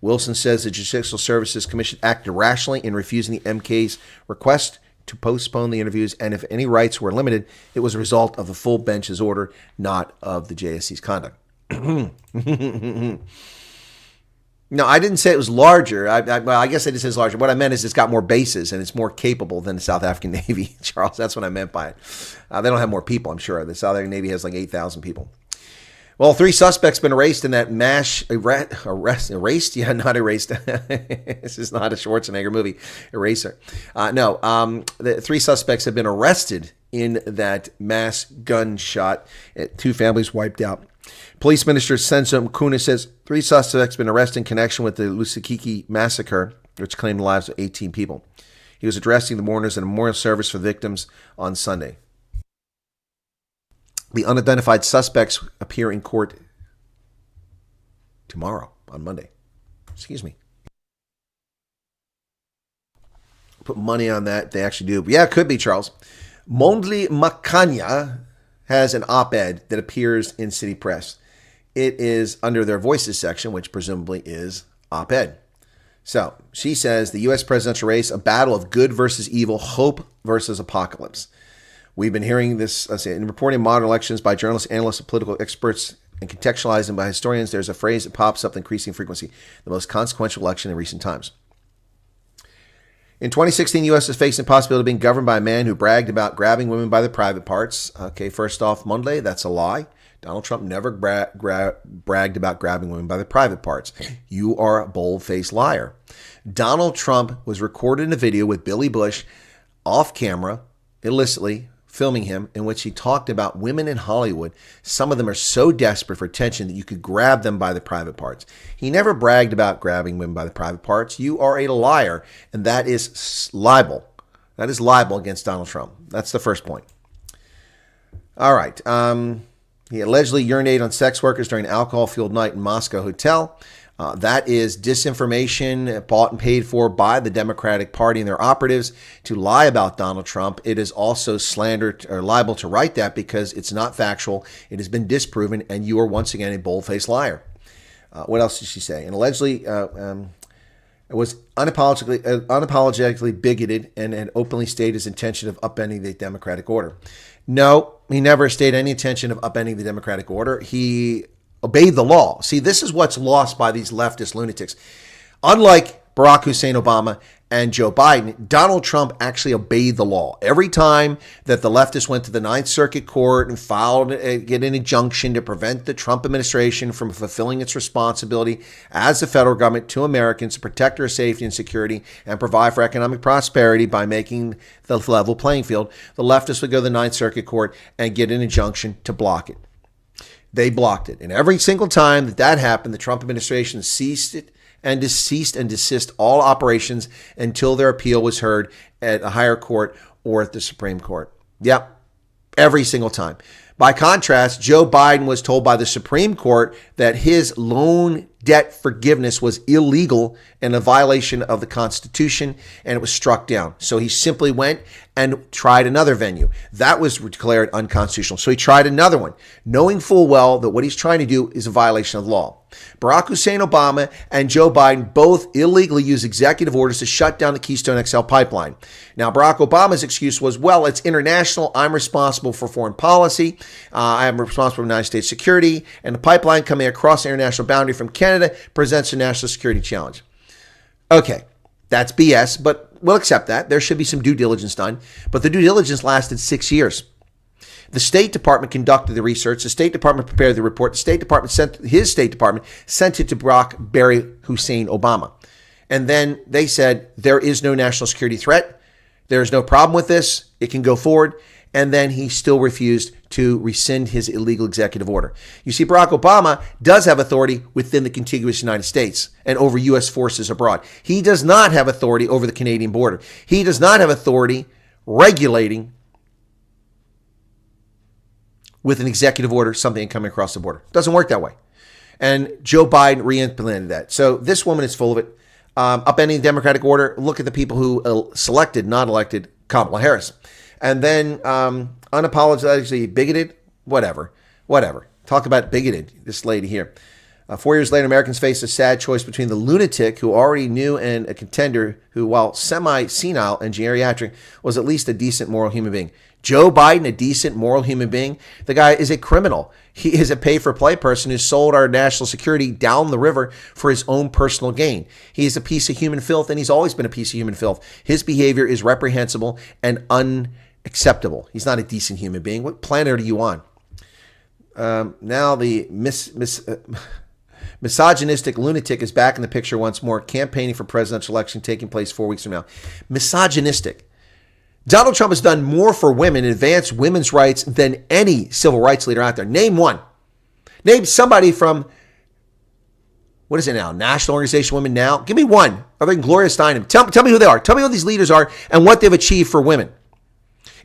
Wilson says the Judicial Services Commission acted rationally in refusing the MK's request to postpone the interviews, and if any rights were limited, it was a result of the full bench's order, not of the JSC's conduct. No, I didn't say it was larger. Well, I guess I just said it's larger. What I meant is it's got more bases and it's more capable than the South African Navy, Charles. That's what I meant by it. They don't have more people, I'm sure. The South African Navy has like 8,000 people. Well, 3 suspects been erased in that mass erased? Yeah, not erased. This is not a Schwarzenegger movie, Eraser. The 3 suspects have been arrested in that mass gunshot. 2 families wiped out. Police Minister Senzo Mkhuna says 3 suspects have been arrested in connection with the Lusikiki massacre, which claimed the lives of 18 people. He was addressing the mourners in a memorial service for the victims on Sunday. The unidentified suspects appear in court tomorrow, on Monday. Excuse me. Put money on that. They actually do. But yeah, it could be, Charles. Mondli Makanya has an op-ed that appears in City Press. It is under their Voices section, which presumably is op-ed. So she says the U.S. presidential race, a battle of good versus evil, hope versus apocalypse. We've been hearing this in reporting modern elections by journalists, analysts, and political experts, and contextualizing by historians. There's a phrase that pops up with increasing frequency: the most consequential election in recent times. In 2016, the U.S. is facing the possibility of being governed by a man who bragged about grabbing women by their private parts. Okay, first off, Monday, that's a lie. Donald Trump never bragged about grabbing women by their private parts. You are a bold-faced liar. Donald Trump was recorded in a video with Billy Bush off camera, illicitly, filming him, in which he talked about women in Hollywood. Some of them are so desperate for attention that you could grab them by the private parts. He never bragged about grabbing women by the private parts. You are a liar, and that is libel. That is libel against Donald Trump. That's the first point. All right. He allegedly urinated on sex workers during an alcohol-fueled night in Moscow hotel. That is disinformation bought and paid for by the Democratic Party and their operatives to lie about Donald Trump. It is also slander or liable to write that because it's not factual. It has been disproven, and you are once again a bold-faced liar. What else did she say? And allegedly was unapologetically bigoted and had openly stated his intention of upending the democratic order. No, he never stated any intention of upending the democratic order. He obeyed the law. See, this is what's lost by these leftist lunatics. Unlike Barack Hussein Obama and Joe Biden, Donald Trump actually obeyed the law. Every time that the leftists went to the Ninth Circuit Court and get an injunction to prevent the Trump administration from fulfilling its responsibility as the federal government to Americans to protect their safety and security and provide for economic prosperity by making the level playing field, the leftists would go to the Ninth Circuit Court and get an injunction to block it. They blocked it. And every single time that happened, the Trump administration ceased and desist all operations until their appeal was heard at a higher court or at the Supreme Court. Yep, every single time. By contrast, Joe Biden was told by the Supreme Court that his loan debt forgiveness was illegal and a violation of the Constitution, and it was struck down. So he simply went and tried another venue. That was declared unconstitutional. So he tried another one, knowing full well that what he's trying to do is a violation of the law. Barack Hussein Obama and Joe Biden both illegally used executive orders to shut down the Keystone XL pipeline. Now, Barack Obama's excuse was, well, it's international. I'm responsible for foreign policy. I am responsible for United States security. And the pipeline coming across the international boundary from Canada presents a national security challenge. Okay, that's BS, but we'll accept that. There should be some due diligence done. But the due diligence lasted 6 years. The State Department conducted the research. The State Department prepared the report. The State Department sent it to Barack Barry Hussein Obama. And then they said, there is no national security threat. There is no problem with this. It can go forward. And then he still refused to rescind his illegal executive order. You see, Barack Obama does have authority within the contiguous United States and over U.S. forces abroad. He does not have authority over the Canadian border. He does not have authority regulating with an executive order something coming across the border. It doesn't work that way. And Joe Biden re-implemented that. So this woman is full of it. Upending the democratic order. Look at the people who selected, not elected, Kamala Harris. And then unapologetically bigoted, whatever. Talk about bigoted, this lady here. 4 years later, Americans face a sad choice between the lunatic who already knew and a contender who, while semi-senile and geriatric, was at least a decent moral human being. Joe Biden, a decent moral human being. The guy is a criminal. He is a pay-for-play person who sold our national security down the river for his own personal gain. He is a piece of human filth, and he's always been a piece of human filth. His behavior is reprehensible and unacceptable. He's not a decent human being. What planet are you on? Now the misogynistic lunatic is back in the picture once more, campaigning for presidential election taking place 4 weeks from now. Misogynistic. Donald Trump has done more for women and advanced women's rights than any civil rights leader out there. Name one. Name somebody from, what is it now, National Organization of Women Now? Give me one. Other than Gloria Steinem. Tell me who they are. Tell me who these leaders are and what they've achieved for women.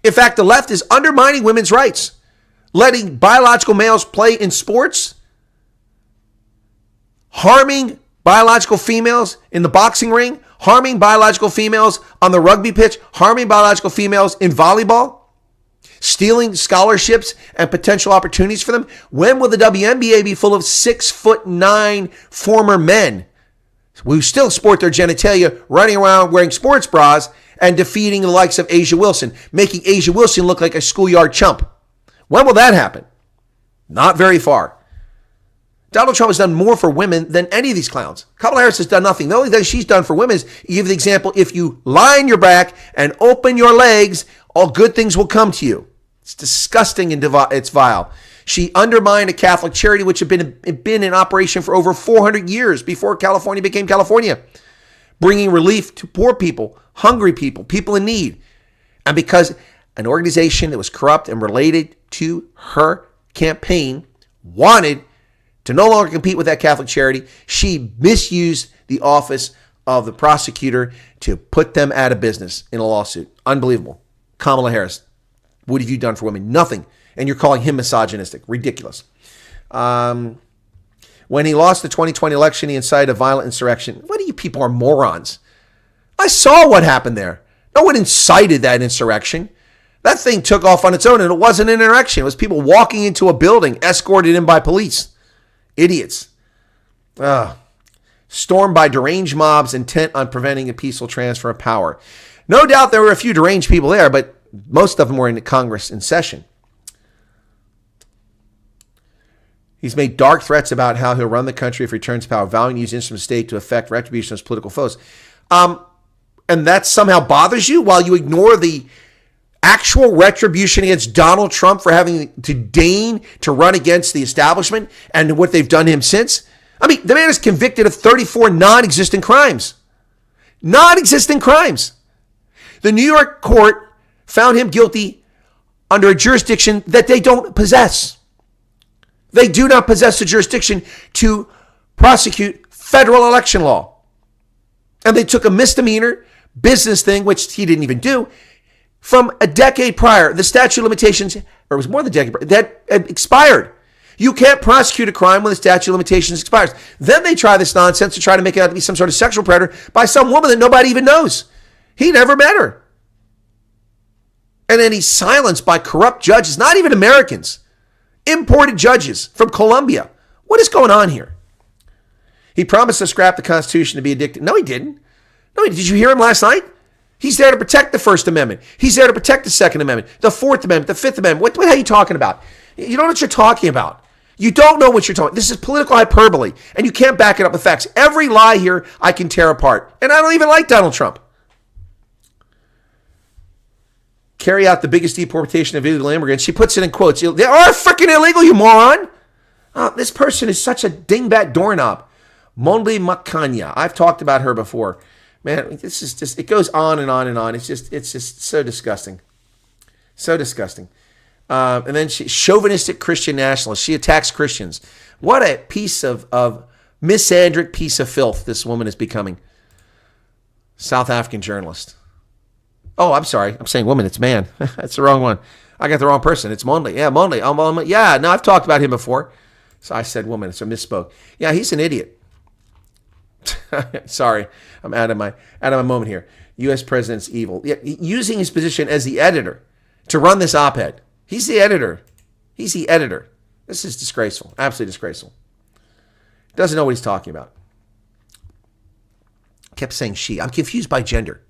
In fact, the left is undermining women's rights, letting biological males play in sports, harming biological females in the boxing ring, harming biological females on the rugby pitch, harming biological females in volleyball, stealing scholarships and potential opportunities for them. When will the WNBA be full of 6'9" former men who still sport their genitalia, running around wearing sports bras and defeating the likes of Asia Wilson, making Asia Wilson look like a schoolyard chump? When will that happen? Not very far. Donald Trump has done more for women than any of these clowns. Kamala Harris has done nothing. The only thing she's done for women is give the example, if you lie on your back and open your legs, all good things will come to you. It's disgusting and it's vile. She undermined a Catholic charity which had been in operation for over 400 years before California became California, bringing relief to poor people, hungry people, people in need. And because an organization that was corrupt and related to her campaign wanted to no longer compete with that Catholic charity, she misused the office of the prosecutor to put them out of business in a lawsuit. Unbelievable. Kamala Harris, what have you done for women? Nothing. And you're calling him misogynistic. Ridiculous. When he lost the 2020 election, he incited a violent insurrection. What do you people are morons? I saw what happened there. No one incited that insurrection. That thing took off on its own, and it wasn't an insurrection. It was people walking into a building, escorted in by police. Idiots. Stormed by deranged mobs intent on preventing a peaceful transfer of power. No doubt there were a few deranged people there, but most of them were in Congress in session. He's made dark threats about how he'll run the country if he returns to power, vowing to use instruments of the state to effect retribution of his political foes. And that somehow bothers you while you ignore the actual retribution against Donald Trump for having to deign to run against the establishment and what they've done to him since? I mean, the man is convicted of 34 non-existent crimes. Non-existent crimes. The New York court found him guilty under a jurisdiction that they don't possess. They do not possess the jurisdiction to prosecute federal election law. And they took a misdemeanor business thing, which he didn't even do, from a decade prior. The statute of limitations, or it was more than a decade prior, that expired. You can't prosecute a crime when the statute of limitations expires. Then they try this nonsense to try to make it out to be some sort of sexual predator by some woman that nobody even knows. He never met her. And then he's silenced by corrupt judges, not even Americans, imported judges from Colombia. What is going on here? He promised to scrap the Constitution to be addicted. No, he didn't. No, did you hear him last night? He's there to protect the First Amendment. He's there to protect the Second Amendment, the Fourth Amendment, the Fifth Amendment. What the hell are you talking about? You don't know what you're talking about. You don't know what you're talking about. This is political hyperbole, and you can't back it up with facts. Every lie here I can tear apart, and I don't even like Donald Trump. Carry out the biggest deportation of illegal immigrants. She puts it in quotes. They are freaking illegal, you moron. This person is such a dingbat doorknob. Mondli Makanya. I've talked about her before. Man, this is just, it goes on and on and on. It's just so disgusting. So disgusting. And then chauvinistic Christian nationalist. She attacks Christians. What a piece of misandric piece of filth this woman is becoming. South African journalist. Oh, I'm sorry. I'm saying woman. It's man. That's the wrong one. I got the wrong person. It's Mondli. Yeah, Mondli. Yeah, no, I've talked about him before. So I said woman, so I misspoke. Yeah, he's an idiot. Sorry, I'm out of my moment here. U.S. president's evil. Yeah, using his position as the editor to run this op-ed. He's the editor. This is disgraceful. Absolutely disgraceful. Doesn't know what he's talking about. Kept saying she. I'm confused by gender.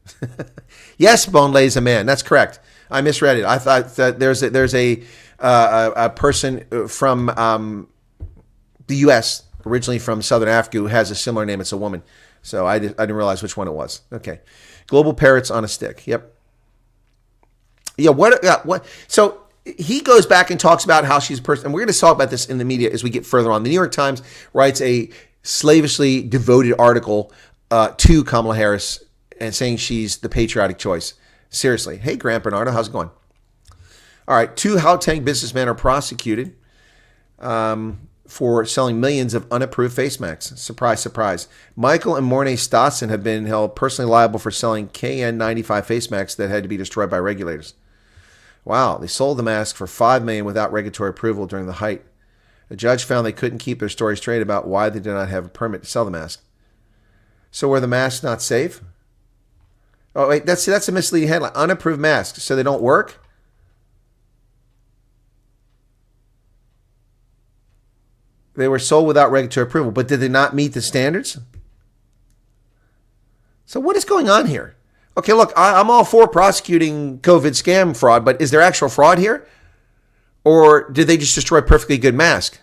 Yes, Bonlay is a man. That's correct. I misread it. I thought that there's a person from the U.S., originally from Southern Africa, who has a similar name. It's a woman. So I didn't realize which one it was. Okay. Global parrots on a stick. Yep. Yeah. What? So he goes back and talks about how she's a person. And we're going to talk about this in the media as we get further on. The New York Times writes a slavishly devoted article to Kamala Harris and saying she's the patriotic choice. Seriously. Hey, Grant Bernardo, how's it going? All right. 2 Gauteng businessmen are prosecuted for selling millions of unapproved face masks. Surprise, surprise. Michael and Mornay Stotson have been held personally liable for selling KN95 face masks that had to be destroyed by regulators. Wow, they sold the mask for $5 million without regulatory approval during the height. The judge found they couldn't keep their story straight about why they did not have a permit to sell the mask. So were the masks not safe? Oh, wait, that's a misleading headline. Unapproved masks, so they don't work? They were sold without regulatory approval, but did they not meet the standards? So what is going on here? Okay, look, I'm all for prosecuting COVID scam fraud, but is there actual fraud here? Or did they just destroy a perfectly good mask?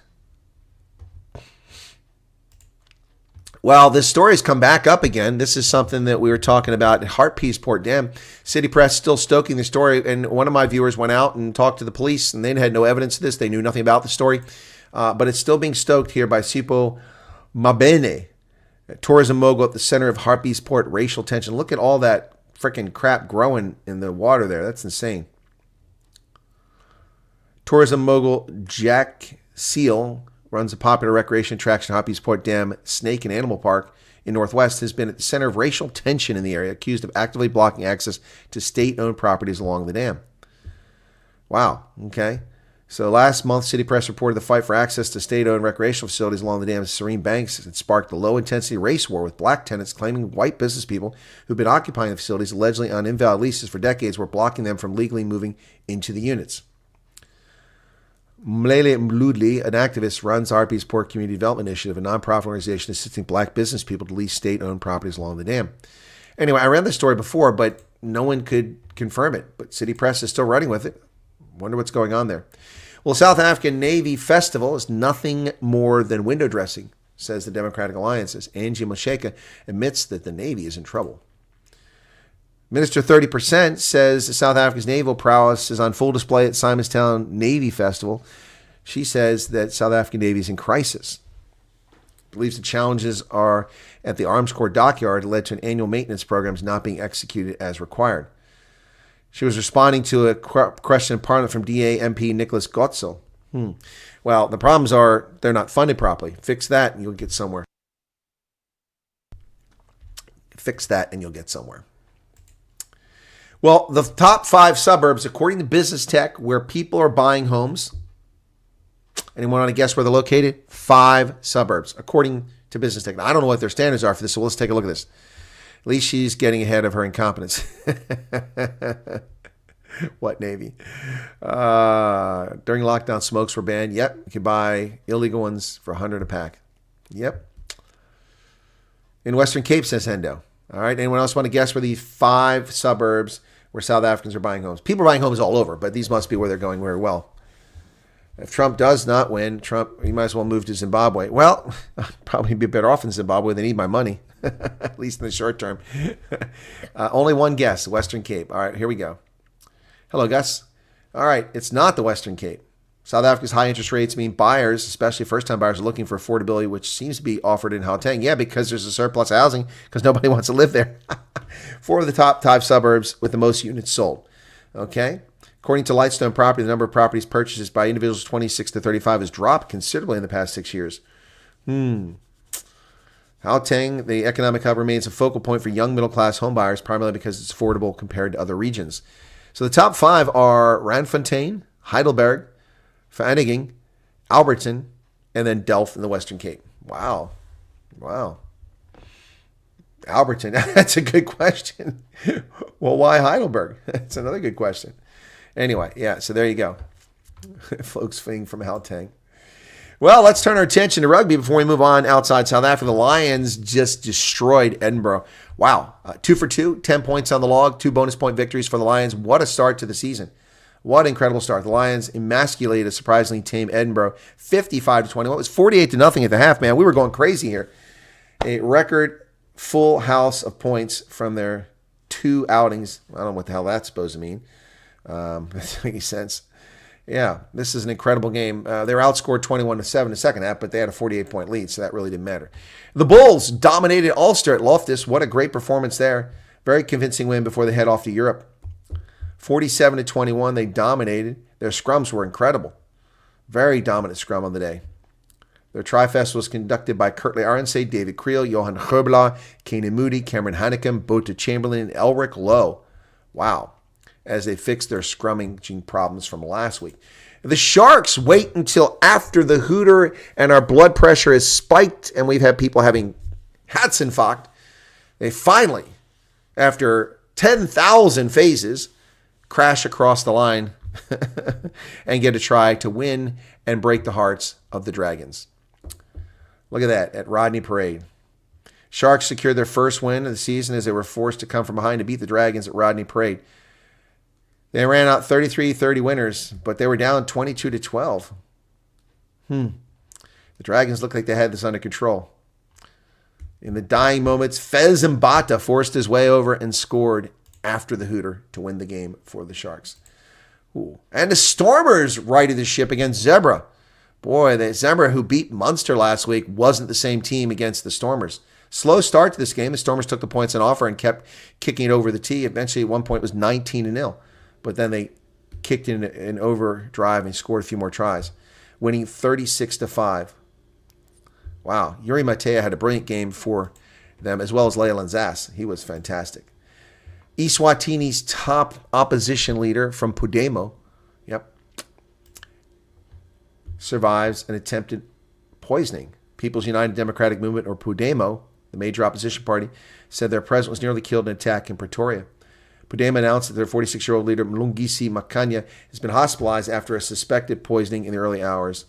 Well, this story has come back up again. This is something that we were talking about at Hartpeace-Port Dam. City Press still stoking the story, and one of my viewers went out and talked to the police, and they had no evidence of this. They knew nothing about the story. But it's still being stoked here by Sipho Mabene, a tourism mogul at the center of Hartbeespoort. Racial tension. Look at all that freaking crap growing in the water there. That's insane. Tourism mogul Jack Seal runs a popular recreation attraction, Hartbeespoort Dam Snake and Animal Park in Northwest, has been at the center of racial tension in the area, accused of actively blocking access to state-owned properties along the dam. Wow. Okay. So last month, City Press reported the fight for access to state-owned recreational facilities along the dam's serene banks had sparked a low-intensity race war with black tenants claiming white business people who've been occupying the facilities allegedly on invalid leases for decades were blocking them from legally moving into the units. Mlele Mludli, an activist, runs RP's Port Community Development Initiative, a nonprofit organization assisting black business people to lease state-owned properties along the dam. Anyway, I ran this story before, but no one could confirm it. But City Press is still running with it. Wonder what's going on there. Well, South African Navy Festival is nothing more than window dressing, says the Democratic Alliance's Angie Masheka admits that the Navy is in trouble. Minister 30% says South Africa's naval prowess is on full display at Simonstown Navy Festival. She says that South African Navy is in crisis. Believes the challenges are at the Arms Corps dockyard led to an annual maintenance programs not being executed as required. She was responding to a question in Parliament from DA MP Nicholas Gotzel. Well, the problems are they're not funded properly. Fix that and you'll get somewhere. Fix that and you'll get somewhere. Well, the top 5 suburbs, according to Business Tech, where people are buying homes. Anyone want to guess where they're located? 5 suburbs, according to Business Tech. Now, I don't know what their standards are for this, so let's take a look at this. At least she's getting ahead of her incompetence. What Navy? During lockdown, smokes were banned. Yep, you can buy illegal ones for $100 a pack. Yep. In Western Cape, says Hendo. All right, anyone else want to guess where these 5 suburbs where South Africans are buying homes? People are buying homes all over, but these must be where they're going very well. If Trump does not win, he might as well move to Zimbabwe. Well, I'd probably be better off in Zimbabwe. They need my money, at least in the short term. Only one guess, Western Cape. All right, here we go. Hello, Gus. All right, it's not the Western Cape. South Africa's high interest rates mean buyers, especially first-time buyers, are looking for affordability, which seems to be offered in Gauteng. Yeah, because there's a surplus of housing, because nobody wants to live there. 4 of the top 5 suburbs with the most units sold. Okay? According to Lightstone Property, the number of properties purchased by individuals 26 to 35 has dropped considerably in the past 6 years. Gauteng, the economic hub, remains a focal point for young middle-class homebuyers, primarily because it's affordable compared to other regions. So the top 5 are Randfontein, Heidelberg, Vereeniging, Alberton, and then Delft in the Western Cape. Wow. Alberton, that's a good question. Well, why Heidelberg? That's another good question. Anyway, yeah, so there you go. Folks fleeing from Gauteng. Well, let's turn our attention to rugby before we move on outside South Africa. The Lions just destroyed Edinburgh. Wow. 2 for 2, 10 points on the log, 2 bonus point victories for the Lions. What a start to the season. What an incredible start. The Lions emasculated a surprisingly tame Edinburgh, 55-21. It was 48-0 at the half, man. We were going crazy here. A record full house of points from their 2 outings. I don't know what the hell that's supposed to mean. That doesn't make any sense. Yeah, this is an incredible game. They were outscored 21-7 in the second half, but they had a 48-point lead, so that really didn't matter. The Bulls dominated Ulster at Loftus. What a great performance there. Very convincing win before they head off to Europe. 47-21, they dominated. Their scrums were incredible. Very dominant scrum on the day. Their Tri-Fest was conducted by Kurtley Arnsey, David Creel, Johan Gerbla, Kanan Moody, Cameron Hanneken, Bota Chamberlain, and Elric Lowe. Wow. As they fixed their scrumming problems from last week. The Sharks wait until after the Hooter and our blood pressure is spiked and we've had people having Herzinfarkt. They finally, after 10,000 phases, crash across the line and get a try to win and break the hearts of the Dragons. Look at that at Rodney Parade. Sharks secured their first win of the season as they were forced to come from behind to beat the Dragons at Rodney Parade. They ran out 33-30 winners, but they were down 22-12. The Dragons looked like they had this under control. In the dying moments, Fez Mbata forced his way over and scored after the Hooter to win the game for the Sharks. Ooh. And the Stormers righted the ship against Zebra. Boy, the Zebra who beat Munster last week wasn't the same team against the Stormers. Slow start to this game. The Stormers took the points on offer and kept kicking it over the tee. Eventually, at one point, it was 19-0. But then they kicked in an overdrive and scored a few more tries, winning 36-5. Wow. Yuri Matea had a brilliant game for them, as well as Leyland Zass. He was fantastic. Eswatini's top opposition leader from Pudemo, survives an attempted poisoning. People's United Democratic Movement, or Podemo, the major opposition party, said their president was nearly killed in an attack in Pretoria. Podemo announced that their 46-year-old leader, Mlungisi Makanya, has been hospitalized after a suspected poisoning in the early hours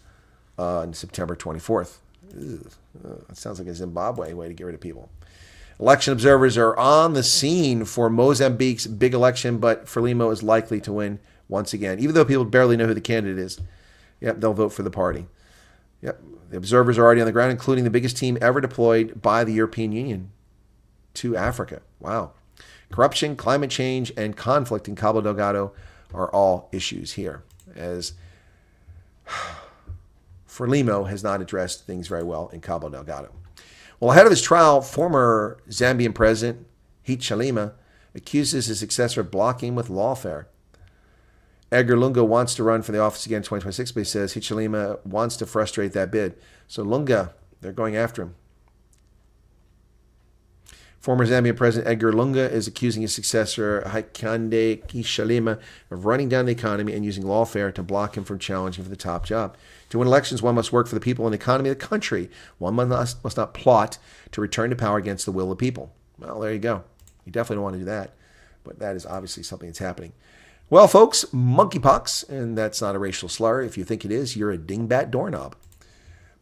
on September 24th. That sounds like a Zimbabwe way to get rid of people. Election observers are on the scene for Mozambique's big election, but Frelimo is likely to win once again. Even though people barely know who the candidate is, yep, they'll vote for the party. Yep, the observers are already on the ground, including the biggest team ever deployed by the European Union to Africa. Wow. Corruption, climate change, and conflict in Cabo Delgado are all issues here, as Frelimo has not addressed things very well in Cabo Delgado. Well, ahead of his trial, former Zambian president Hichilema accuses his successor of blocking him with lawfare. Edgar Lunga wants to run for the office again in 2026, but he says Hichilema wants to frustrate that bid. So Lunga, they're going after him. Former Zambian President Edgar Lunga is accusing his successor Hakainde Hichilema of running down the economy and using lawfare to block him from challenging for the top job. To win elections, one must work for the people and the economy of the country. One must not plot to return to power against the will of the people. Well, there you go. You definitely don't want to do that, but that is obviously something that's happening. Well, folks, monkeypox, and that's not a racial slur. If you think it is, you're a dingbat doorknob.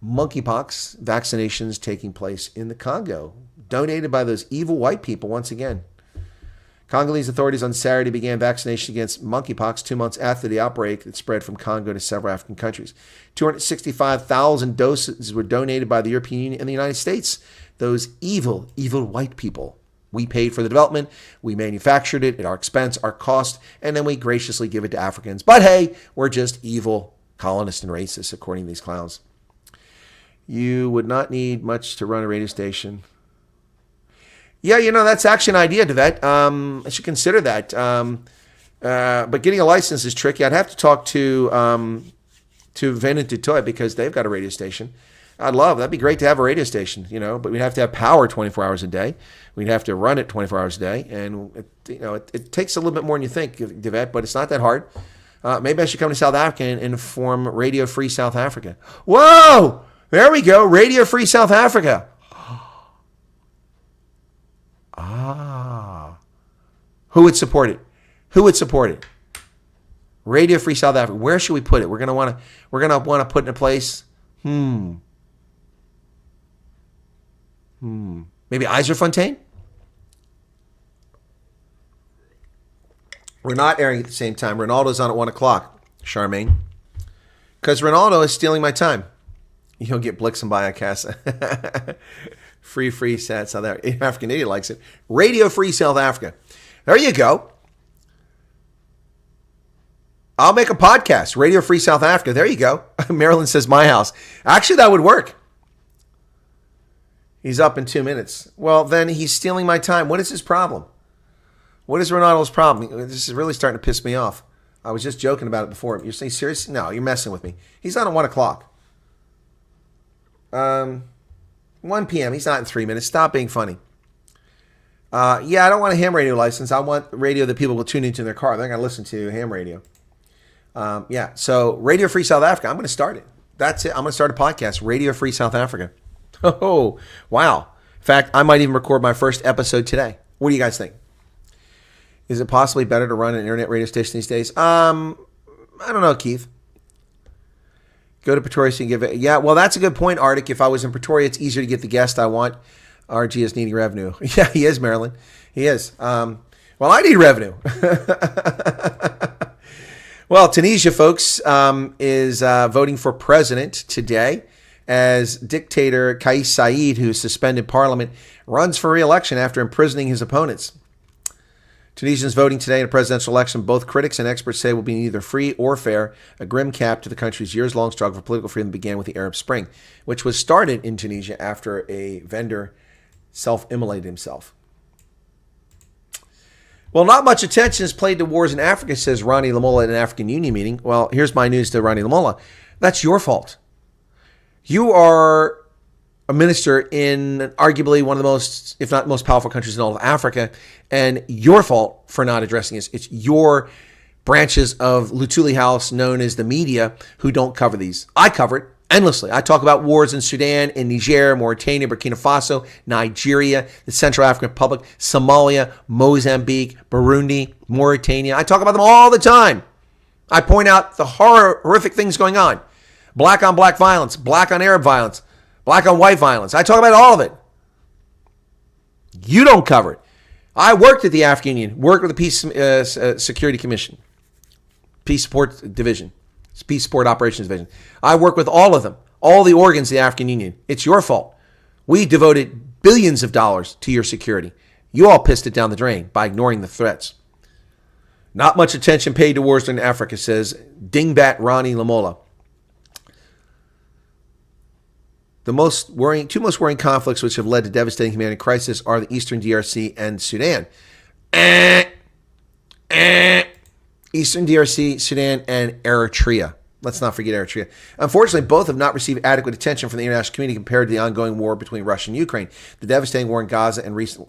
Monkeypox vaccinations taking place in the Congo, donated by those evil white people once again. Congolese authorities on Saturday began vaccination against monkeypox 2 months after the outbreak that spread from Congo to several African countries. 265,000 doses were donated by the European Union and the United States. Those evil, evil white people. We paid for the development, we manufactured it at our expense, our cost, and then we graciously give it to Africans. But hey, we're just evil colonists and racists, according to these clowns. You would not need much to run a radio station. Yeah, you know, that's actually an idea, Devet. I should consider that. But getting a license is tricky. I'd have to talk to Venet Dutoit because they've got a radio station. That'd be great to have a radio station, you know, but we'd have to have power 24 hours a day. We'd have to run it 24 hours a day. And, it takes a little bit more than you think, Devet, but it's not that hard. Maybe I should come to South Africa and form Radio Free South Africa. Whoa! There we go. Radio Free South Africa. Who would support it? Who would support it? Radio Free South Africa. Where should we put it? We're gonna want to put it in a place. Maybe Eiserfontein? We're not airing at the same time. Ronaldo's on at 1 o'clock, Charmaine. Because Ronaldo is stealing my time. You'll get Blixen by a casa. Free South Africa. African Idiot likes it. Radio Free South Africa. There you go. I'll make a podcast. Radio Free South Africa. There you go. Marilyn says my house. Actually, that would work. He's up in 2 minutes. Well, then he's stealing my time. What is his problem? What is Ronaldo's problem? This is really starting to piss me off. I was just joking about it before. You're saying serious? No, you're messing with me. He's on at 1 o'clock. 1 p.m. He's not in 3 minutes. Stop being funny. I don't want a ham radio license. I want radio that people will tune into in their car. They're going to listen to ham radio. So Radio Free South Africa. I'm going to start it. That's it. I'm going to start a podcast. Radio Free South Africa. Oh, wow. In fact, I might even record my first episode today. What do you guys think? Is it possibly better to run an internet radio station these days? I don't know, Keith. Go to Pretoria so you can give it. Yeah, well, that's a good point, Arctic. If I was in Pretoria, it's easier to get the guest I want. RG is needing revenue. Yeah, he is, Marilyn. He is. Well, I need revenue. Well, Tunisia, folks, is voting for president today as dictator Kais Saied, who suspended parliament, runs for re-election after imprisoning his opponents. Tunisians voting today in a presidential election, both critics and experts say will be neither free or fair, a grim cap to the country's years-long struggle for political freedom began with the Arab Spring, which was started in Tunisia after a vendor self-immolated himself. Well, not much attention is paid to wars in Africa, says Ronnie Lamola at an African Union meeting. Well, here's my news to Ronnie Lamola. That's your fault. You are a minister in arguably one of the most, if not most powerful countries in all of Africa, and your fault for not addressing this. It's your branches of Lutuli House known as the media who don't cover these. I cover it endlessly. I talk about wars in Sudan, in Niger, Mauritania, Burkina Faso, Nigeria, the Central African Republic, Somalia, Mozambique, Burundi, Mauritania. I talk about them all the time. I point out the horrific things going on. Black on black violence, black on Arab violence, black on white violence. I talk about all of it. You don't cover it. I worked at the African Union, worked with the Peace Security Commission, Peace Support Division, Peace Support Operations Division. I work with all of them, all the organs of the African Union. It's your fault. We devoted billions of dollars to your security. You all pissed it down the drain by ignoring the threats. Not much attention paid to wars in Africa, says Dingbat Ronnie Lamola. The two most worrying conflicts which have led to devastating humanitarian crisis are the Eastern DRC and Sudan. Eastern DRC, Sudan, and Eritrea. Let's not forget Eritrea. Unfortunately, both have not received adequate attention from the international community compared to the ongoing war between Russia and Ukraine, the devastating war in Gaza, and recent...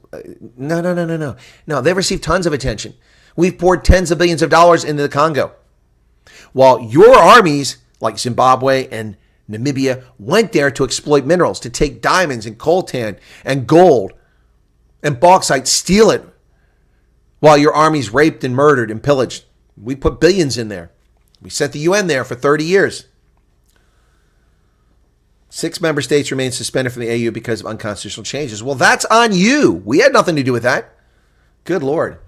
No, they've received tons of attention. We've poured tens of billions of dollars into the Congo. While your armies, like Zimbabwe and Namibia, went there to exploit minerals, to take diamonds and coltan and gold and bauxite, steal it, while your armies raped and murdered and pillaged. We put billions in there. We sent the UN there for 30 years. 6 member states remain suspended from the AU because of unconstitutional changes. Well, that's on you. We had nothing to do with that. Good Lord.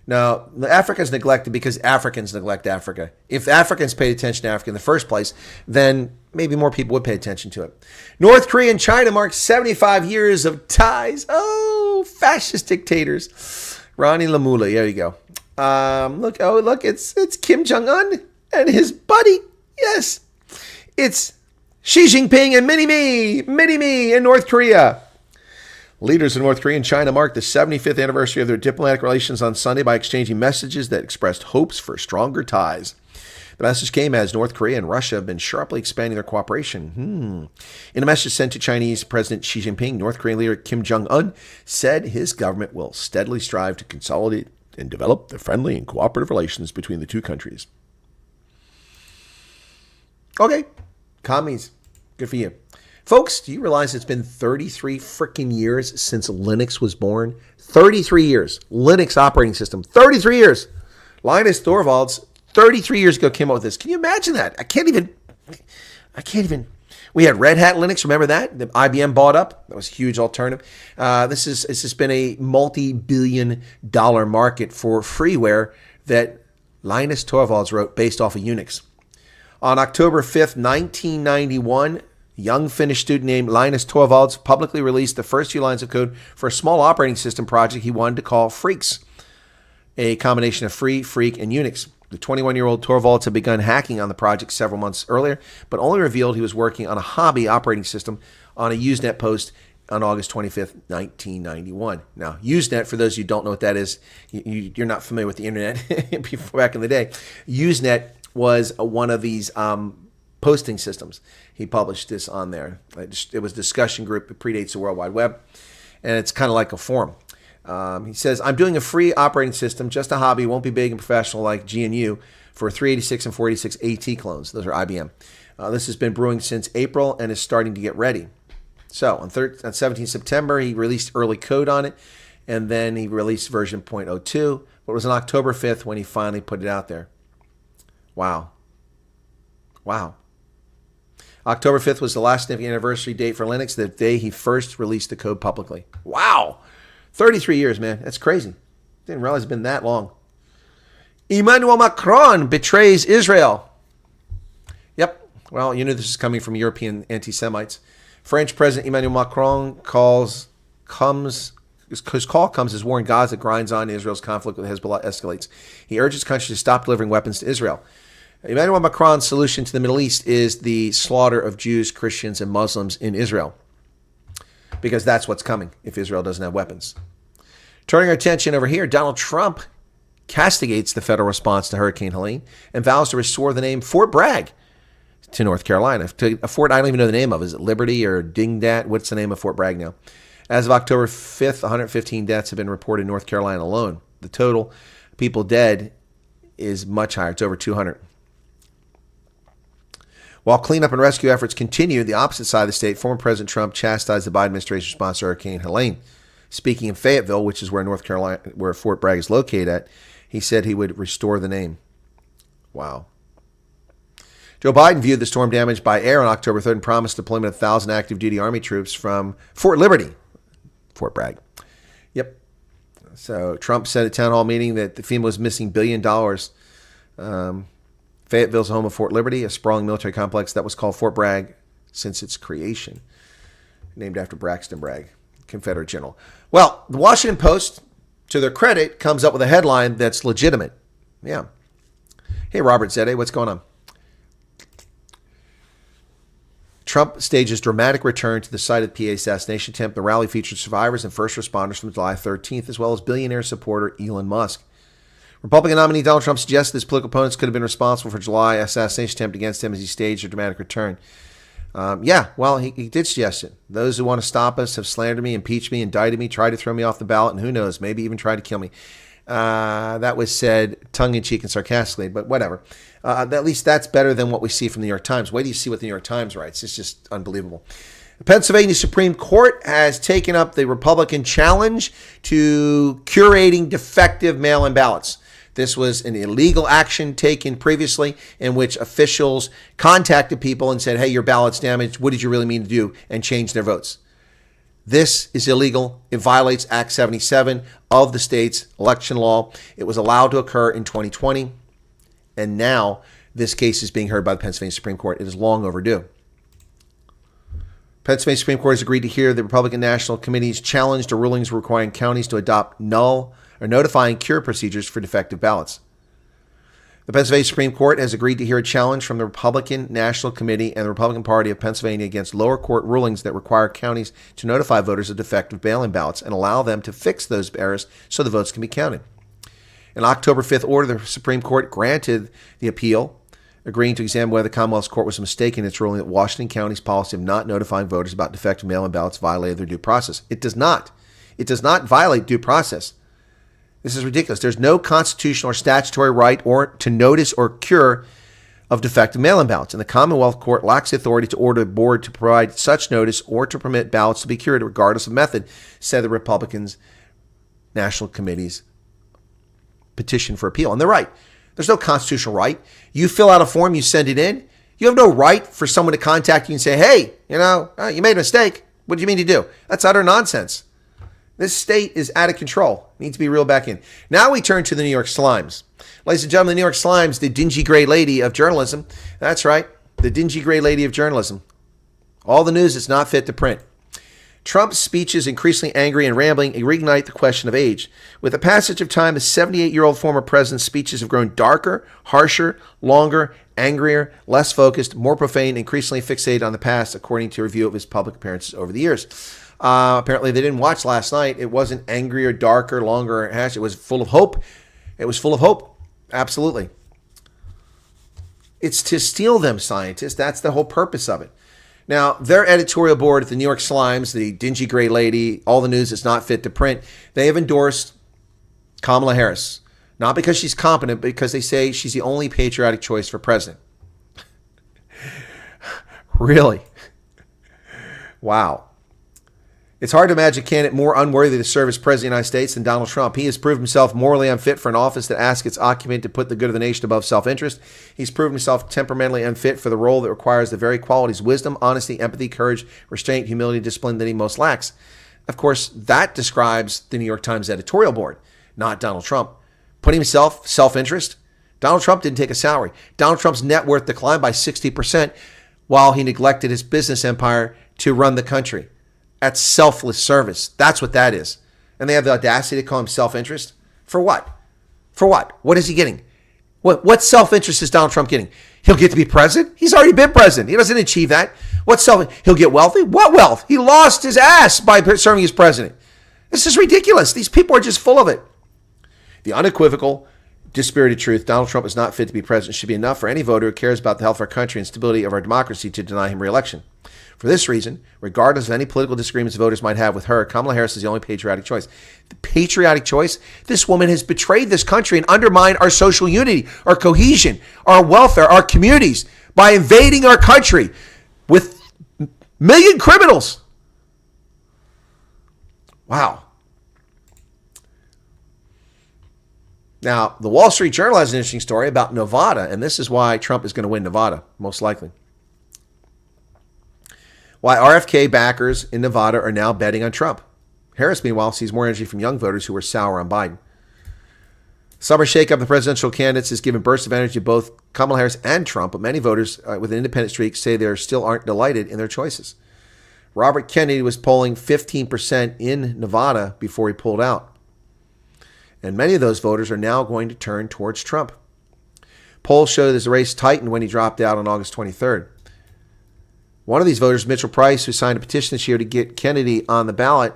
Now, Africa is neglected because Africans neglect Africa. If Africans paid attention to Africa in the first place, then maybe more people would pay attention to it. North Korea and China mark 75 years of ties. Oh, fascist dictators. Ronnie Lamula, there you go. Look, it's Kim Jong-un and his buddy. Yes, it's Xi Jinping and Mini-Me in North Korea. Leaders in North Korea and China marked the 75th anniversary of their diplomatic relations on Sunday by exchanging messages that expressed hopes for stronger ties. The message came as North Korea and Russia have been sharply expanding their cooperation. In a message sent to Chinese President Xi Jinping, North Korean leader Kim Jong-un said his government will steadily strive to consolidate and develop the friendly and cooperative relations between the two countries. Okay, commies, good for you. Folks, do you realize it's been 33 freaking years since Linux was born? 33 years. Linux operating system. 33 years. Linus Torvalds, 33 years ago, came up with this. Can you imagine that? I can't even. We had Red Hat Linux. Remember that? The IBM bought up. That was a huge alternative. This has been a multi-billion-dollar market for freeware that Linus Torvalds wrote based off of Unix. On October 5th, 1991, a young Finnish student named Linus Torvalds publicly released the first few lines of code for a small operating system project he wanted to call Freaks, a combination of free, freak, and Unix. The 21-year-old Torvalds had begun hacking on the project several months earlier, but only revealed he was working on a hobby operating system on a Usenet post on August 25th, 1991. Now, Usenet, for those of you who don't know what that is, you're not familiar with the internet before back in the day. Usenet was one of these posting systems. He published this on there. It was a discussion group. It predates the World Wide Web, and it's kind of like a forum. He says, I'm doing a free operating system, just a hobby, won't be big and professional like GNU, for 386 and 486 AT clones. Those are IBM. This has been brewing since April and is starting to get ready. So on 17 September, he released early code on it, and then he released version 0.02. But it was on October 5th when he finally put it out there. Wow. October 5th was the last significant anniversary date for Linux, the day he first released the code publicly. Wow. 33 years, man. That's crazy. Didn't realize it's been that long. Emmanuel Macron betrays Israel. Yep. Well, you knew this is coming from European anti-Semites. French President Emmanuel Macron his call comes as war in Gaza grinds on. Israel's conflict with Hezbollah escalates. He urges countries to stop delivering weapons to Israel. Emmanuel Macron's solution to the Middle East is the slaughter of Jews, Christians, and Muslims in Israel, because that's what's coming if Israel doesn't have weapons. Turning our attention over here, Donald Trump castigates the federal response to Hurricane Helene and vows to restore the name Fort Bragg to North Carolina. A fort I don't even know the name of. Is it Liberty or Dingdat? What's the name of Fort Bragg now? As of October 5th, 115 deaths have been reported in North Carolina alone. The total people dead is much higher. It's over 200. While cleanup and rescue efforts continue, the opposite side of the state, former President Trump chastised the Biden administration's response to Hurricane Helene. Speaking in Fayetteville, which is where North Carolina, where Fort Bragg is located at, he said he would restore the name. Wow. Joe Biden viewed the storm damage by air on October 3rd and promised deployment of 1,000 active duty Army troops from Fort Liberty, Fort Bragg. Yep. So Trump said at a town hall meeting that the FEMA was missing $1 billion. Fayetteville's home of Fort Liberty, a sprawling military complex that was called Fort Bragg since its creation, named after Braxton Bragg, Confederate general. Well, the Washington Post, to their credit, comes up with a headline that's legitimate. Yeah. Hey, Robert Zede, what's going on? Trump stages dramatic return to the site of the PA assassination attempt. The rally featured survivors and first responders from July 13th, as well as billionaire supporter Elon Musk. Republican nominee Donald Trump suggested his political opponents could have been responsible for July assassination attempt against him as he staged a dramatic return. He did suggest it. Those who want to stop us have slandered me, impeached me, indicted me, tried to throw me off the ballot, and who knows, maybe even tried to kill me. That was said tongue-in-cheek and sarcastically, but whatever. At least that's better than what we see from the New York Times. Wait till you see what the New York Times writes. It's just unbelievable. The Pennsylvania Supreme Court has taken up the Republican challenge to curating defective mail-in ballots. This was an illegal action taken previously in which officials contacted people and said, hey, your ballot's damaged. What did you really mean to do? And changed their votes. This is illegal. It violates Act 77 of the state's election law. It was allowed to occur in 2020. And now this case is being heard by the Pennsylvania Supreme Court. It is long overdue. Pennsylvania Supreme Court has agreed to hear the Republican National Committee's challenge to rulings requiring counties to adopt null or notifying cure procedures for defective ballots. The Pennsylvania Supreme Court has agreed to hear a challenge from the Republican National Committee and the Republican Party of Pennsylvania against lower court rulings that require counties to notify voters of defective mail-in ballots and allow them to fix those errors so the votes can be counted. In October 5th order, the Supreme Court granted the appeal, agreeing to examine whether the Commonwealth's court was mistaken in its ruling that Washington County's policy of not notifying voters about defective mail-in ballots violated their due process. It does not. It does not violate due process. This is ridiculous. There's no constitutional or statutory right or to notice or cure of defective mail-in ballots, and the Commonwealth Court lacks the authority to order the board to provide such notice or to permit ballots to be cured regardless of method, said the Republicans' National Committee's petition for appeal. And they're right. There's no constitutional right. You fill out a form, you send it in. You have no right for someone to contact you and say, hey, you made a mistake. What do you mean to do? That's utter nonsense. This state is out of control. Needs to be reeled back in. Now we turn to the New York Slimes. Ladies and gentlemen, the New York Slimes, the dingy gray lady of journalism. That's right. The dingy gray lady of journalism. All the news is not fit to print. Trump's speeches, increasingly angry and rambling, reignite the question of age. With the passage of time, the 78-year-old former president's speeches have grown darker, harsher, longer, angrier, less focused, more profane, increasingly fixated on the past, according to a review of his public appearances over the years. Apparently, they didn't watch last night. It wasn't angrier, darker, longer, hash. It was full of hope. It was full of hope. Absolutely. It's to steal them, scientists. That's the whole purpose of it. Now, their editorial board at the New York Slimes, the dingy gray lady, all the news is not fit to print, they have endorsed Kamala Harris. Not because she's competent, but because they say she's the only patriotic choice for president. Really? Wow. It's hard to imagine a candidate more unworthy to serve as president of the United States than Donald Trump. He has proved himself morally unfit for an office that asks its occupant to put the good of the nation above self-interest. He's proven himself temperamentally unfit for the role that requires the very qualities, wisdom, honesty, empathy, courage, restraint, humility, discipline that he most lacks. Of course, that describes the New York Times editorial board, not Donald Trump. Putting himself, self-interest. Donald Trump didn't take a salary. Donald Trump's net worth declined by 60% while he neglected his business empire to run the country. That's selfless service. That's what that is. And they have the audacity to call him self-interest? For what? For what? What is he getting? What self-interest is Donald Trump getting? He'll get to be president? He's already been president. He doesn't achieve that. He'll get wealthy? What wealth? He lost his ass by serving as president. This is ridiculous. These people are just full of it. The unequivocal, Dispirited truth, Donald Trump is not fit to be president. It should be enough for any voter who cares about the health of our country and stability of our democracy to deny him re-election. For this reason, regardless of any political disagreements voters might have with her, Kamala Harris is the only patriotic choice. The patriotic choice? This woman has betrayed this country and undermined our social unity, our cohesion, our welfare, our communities by invading our country with million criminals. Wow. Now, the Wall Street Journal has an interesting story about Nevada, and this is why Trump is going to win Nevada, most likely. Why RFK backers in Nevada are now betting on Trump. Harris, meanwhile, sees more energy from young voters who were sour on Biden. Summer shakeup of the presidential candidates has given bursts of energy to both Kamala Harris and Trump, but many voters with an independent streak say they still aren't delighted in their choices. Robert Kennedy was polling 15% in Nevada before he pulled out. And many of those voters are now going to turn towards Trump. Polls show that the race tightened when he dropped out on August 23rd. One of these voters, Mitchell Price, who signed a petition this year to get Kennedy on the ballot,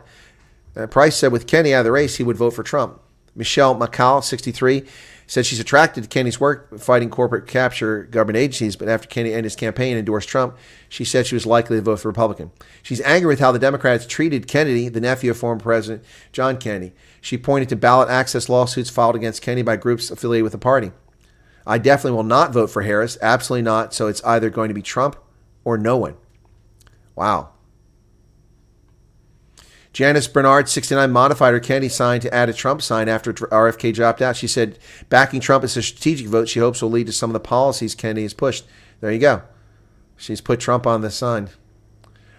Price said with Kennedy out of the race, he would vote for Trump. Michelle McCall, 63, said she's attracted to Kennedy's work fighting corporate capture government agencies, but after Kennedy ended his campaign and endorsed Trump, she said she was likely to vote for Republican. She's angry with how the Democrats treated Kennedy, the nephew of former President John Kennedy. She pointed to ballot access lawsuits filed against Kennedy by groups affiliated with the party. I definitely will not vote for Harris, absolutely not, so it's either going to be Trump or no one. Wow. Janice Bernard, 69, modified her Kennedy sign to add a Trump sign after RFK dropped out. She said backing Trump is a strategic vote she hopes will lead to some of the policies Kennedy has pushed. There you go. She's put Trump on the sign.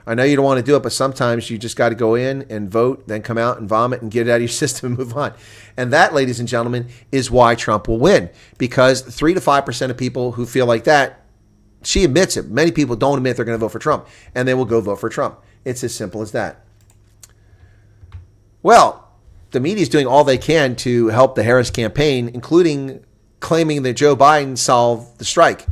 I know you don't want to do it, but sometimes you just got to go in and vote, then come out and vomit and get it out of your system and move on. And that, ladies and gentlemen, is why Trump will win. Because 3 to 5% of people who feel like that, she admits it. Many people don't admit they're going to vote for Trump, and they will go vote for Trump. It's as simple as that. Well, the media is doing all they can to help the Harris campaign, including claiming that Joe Biden solved the strike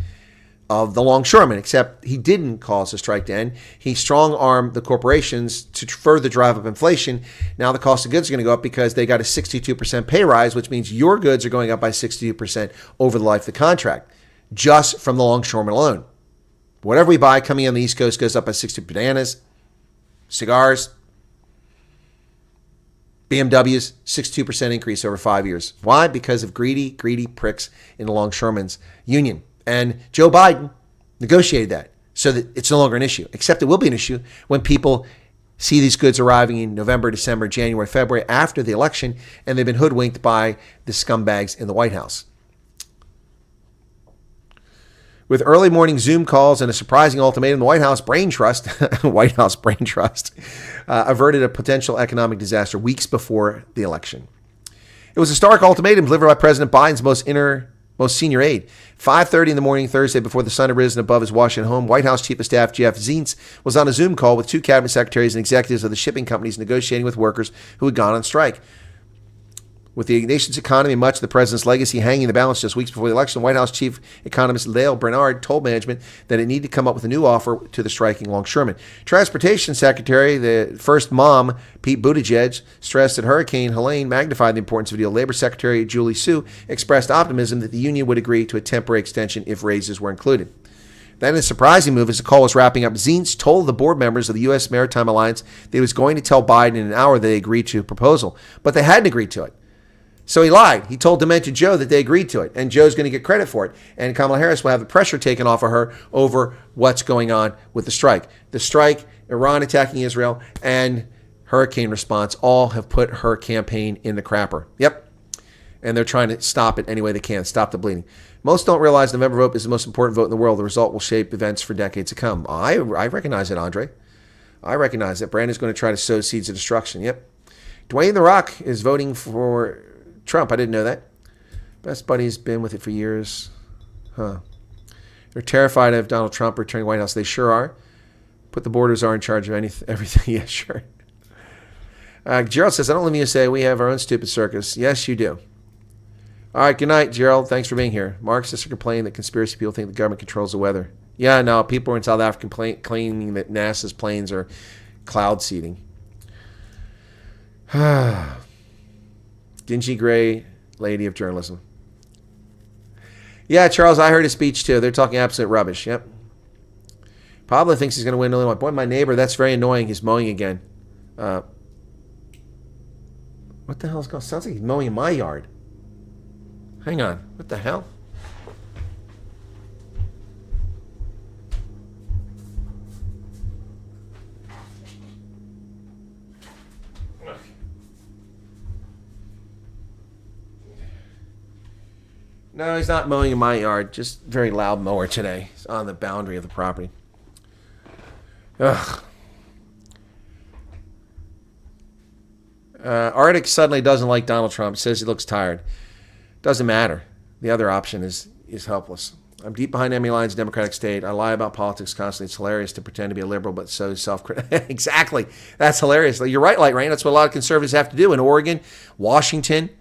of the longshoremen, except he didn't cause the strike to end. He strong-armed the corporations to further drive up inflation. Now the cost of goods are going to go up because they got a 62% pay rise, which means your goods are going up by 62% over the life of the contract, just from the longshoremen alone. Whatever we buy coming on the East Coast goes up by 60. Bananas, cigars, BMWs, 62% increase over 5 years. Why? Because of greedy pricks in the longshoremen's union. And Joe Biden negotiated that so that it's no longer an issue, except it will be an issue when people see these goods arriving in November, December, January, February after the election, and they've been hoodwinked by the scumbags in the White House. With early morning Zoom calls and a surprising ultimatum, the White House Brain Trust, averted a potential economic disaster weeks before the election. It was a stark ultimatum delivered by President Biden's most senior aide. 5:30 in the morning Thursday, before the sun had risen above his Washington home, White House Chief of Staff Jeff Zients was on a Zoom call with 2 cabinet secretaries and executives of the shipping companies negotiating with workers who had gone on strike. With the nation's economy and much of the president's legacy hanging in the balance just weeks before the election, White House Chief Economist Lael Brainard told management that it needed to come up with a new offer to the striking longshoremen. Transportation Secretary, the first mom, Pete Buttigieg, stressed that Hurricane Helene magnified the importance of the deal. Labor Secretary Julie Su expressed optimism that the union would agree to a temporary extension if raises were included. Then, in a surprising move, as the call was wrapping up, Zients told the board members of the U.S. Maritime Alliance that he was going to tell Biden in an hour that they agreed to a proposal, but they hadn't agreed to it. So he lied. He told Demented Joe that they agreed to it, and Joe's going to get credit for it. And Kamala Harris will have the pressure taken off of her over what's going on with the strike. The strike, Iran attacking Israel, and hurricane response all have put her campaign in the crapper. Yep. And they're trying to stop it any way they can, stop the bleeding. Most don't realize the November vote is the most important vote in the world. The result will shape events for decades to come. I recognize it, Andre. I recognize that. Brandon's going to try to sow seeds of destruction. Yep. Dwayne The Rock is voting for Trump. I didn't know that. Best buddy's been with it for years. They're terrified of Donald Trump returning to the White House. They sure are. Put the borders are in charge of everything. Yeah, sure. Gerald says, I don't live in the USA. We have our own stupid circus. Yes, you do. All right, good night, Gerald. Thanks for being here. Marxists are complaining that conspiracy people think the government controls the weather. Yeah, no, people are in South Africa claiming that NASA's planes are cloud seeding. Dingy gray lady of journalism. Yeah, Charles, I heard his speech too. They're talking absolute rubbish. Yep. Pablo thinks he's going to win Illinois. Boy, my neighbor, that's very annoying. He's mowing again. What the hell is going on? Sounds like he's mowing in my yard. Hang on. What the hell? No, he's not mowing in my yard. Just very loud mower today. He's on the boundary of the property. Ugh. Arctic suddenly doesn't like Donald Trump. Says he looks tired. Doesn't matter. The other option is helpless. I'm deep behind enemy lines, Democratic state. I lie about politics constantly. It's hilarious to pretend to be a liberal, but so self-critical. Exactly. That's hilarious. You're right, Light Rain. That's what a lot of conservatives have to do in Oregon, Washington.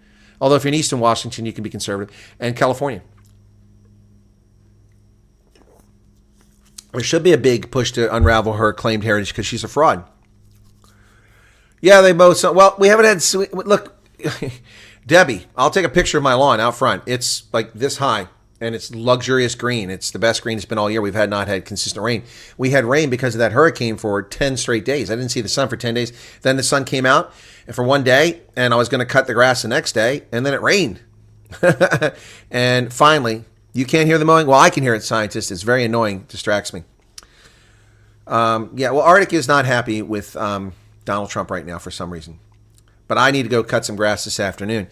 Although if you're in Eastern Washington, you can be conservative. And California. There should be a big push to unravel her claimed heritage because she's a fraud. Yeah, they both. Well, we haven't had. Look, Debbie, I'll take a picture of my lawn out front. It's like this high, and it's luxurious green. It's the best green it's been all year. We've not had consistent rain. We had rain because of that hurricane for 10 straight days. I didn't see the sun for 10 days. Then the sun came out for one day, and I was going to cut the grass the next day, and then it rained. And finally, you can't hear the mowing? Well, I can hear it, scientist. It's very annoying. Distracts me. Yeah, well, Arctic is not happy with Donald Trump right now for some reason. But I need to go cut some grass this afternoon.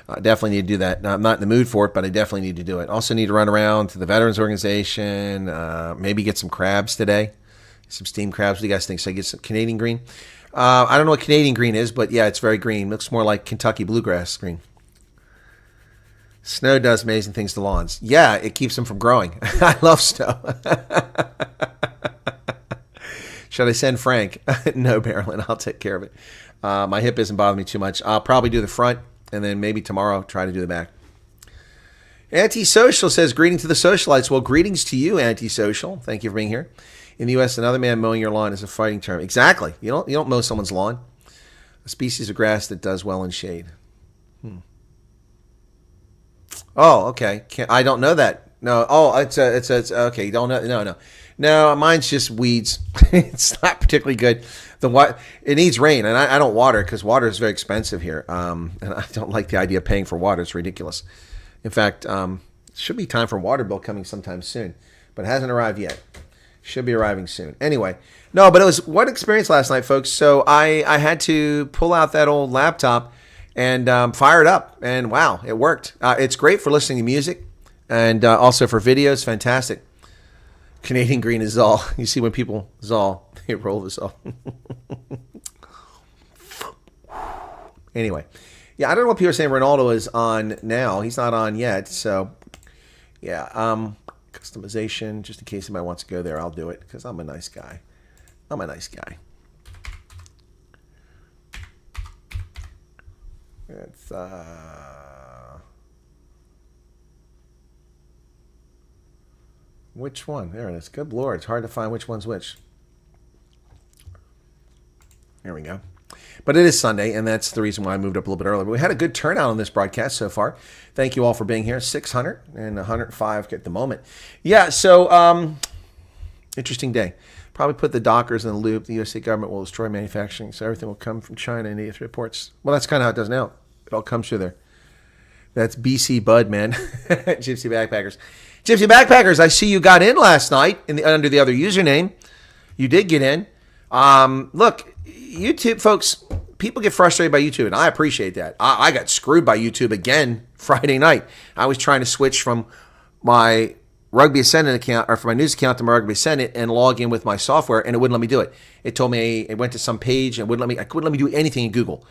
I definitely need to do that. Now, I'm not in the mood for it, but I definitely need to do it. Also need to run around to the Veterans Organization, maybe get some crabs today, some steamed crabs. What do you guys think? Should I get some Canadian green? I don't know what Canadian green is, but yeah, it's very green. It looks more like Kentucky bluegrass green. Snow does amazing things to lawns. Yeah, it keeps them from growing. I love snow. Should I send Frank? No, Marilyn, I'll take care of it. My hip isn't bothering me too much. I'll probably do the front, and then maybe tomorrow try to do the back. Antisocial says, greeting to the socialites. Well, greetings to you, Antisocial. Thank you for being here. In the U.S., another man mowing your lawn is a fighting term. Exactly. You don't mow someone's lawn. A species of grass that does well in shade. Oh, okay. I don't know that. No. Oh, it's okay. You don't know. No, mine's just weeds. It's not particularly good. It needs rain, and I don't water because water is very expensive here. And I don't like the idea of paying for water. It's ridiculous. In fact, it should be time for a water bill coming sometime soon, but it hasn't arrived yet. Should be arriving soon. Anyway, no, but it was what experience last night, folks. So I had to pull out that old laptop and fire it up, and wow, it worked. It's great for listening to music and also for videos. Fantastic. Canadian green is Zoll. You see when people Zoll, they roll the Zoll. Anyway, yeah, I don't know what people are saying Ronaldo is on now. He's not on yet. So, yeah, customization, just in case anybody wants to go there, I'll do it because I'm a nice guy. It's, which one? There it is. Good Lord. It's hard to find which one's which. There we go. But it is Sunday, and that's the reason why I moved up a little bit earlier. But we had a good turnout on this broadcast so far. Thank you all for being here. 600 and 105 at the moment. Yeah, so interesting day. Probably put the dockers in the loop. The USA government will destroy manufacturing, so everything will come from China and through ports. Well, that's kind of how it does now. It all comes through there. That's BC Bud, man. Gypsy Backpackers. Gypsy Backpackers, I see you got in last night under the other username. You did get in. Look, YouTube, folks, people get frustrated by YouTube, and I appreciate that. I got screwed by YouTube again Friday night. I was trying to switch from my Rugby Ascendant account, or from my news account to my Rugby Ascendant, and log in with my software, and it wouldn't let me do it. It told me it went to some page, and I couldn't let me do anything in Google.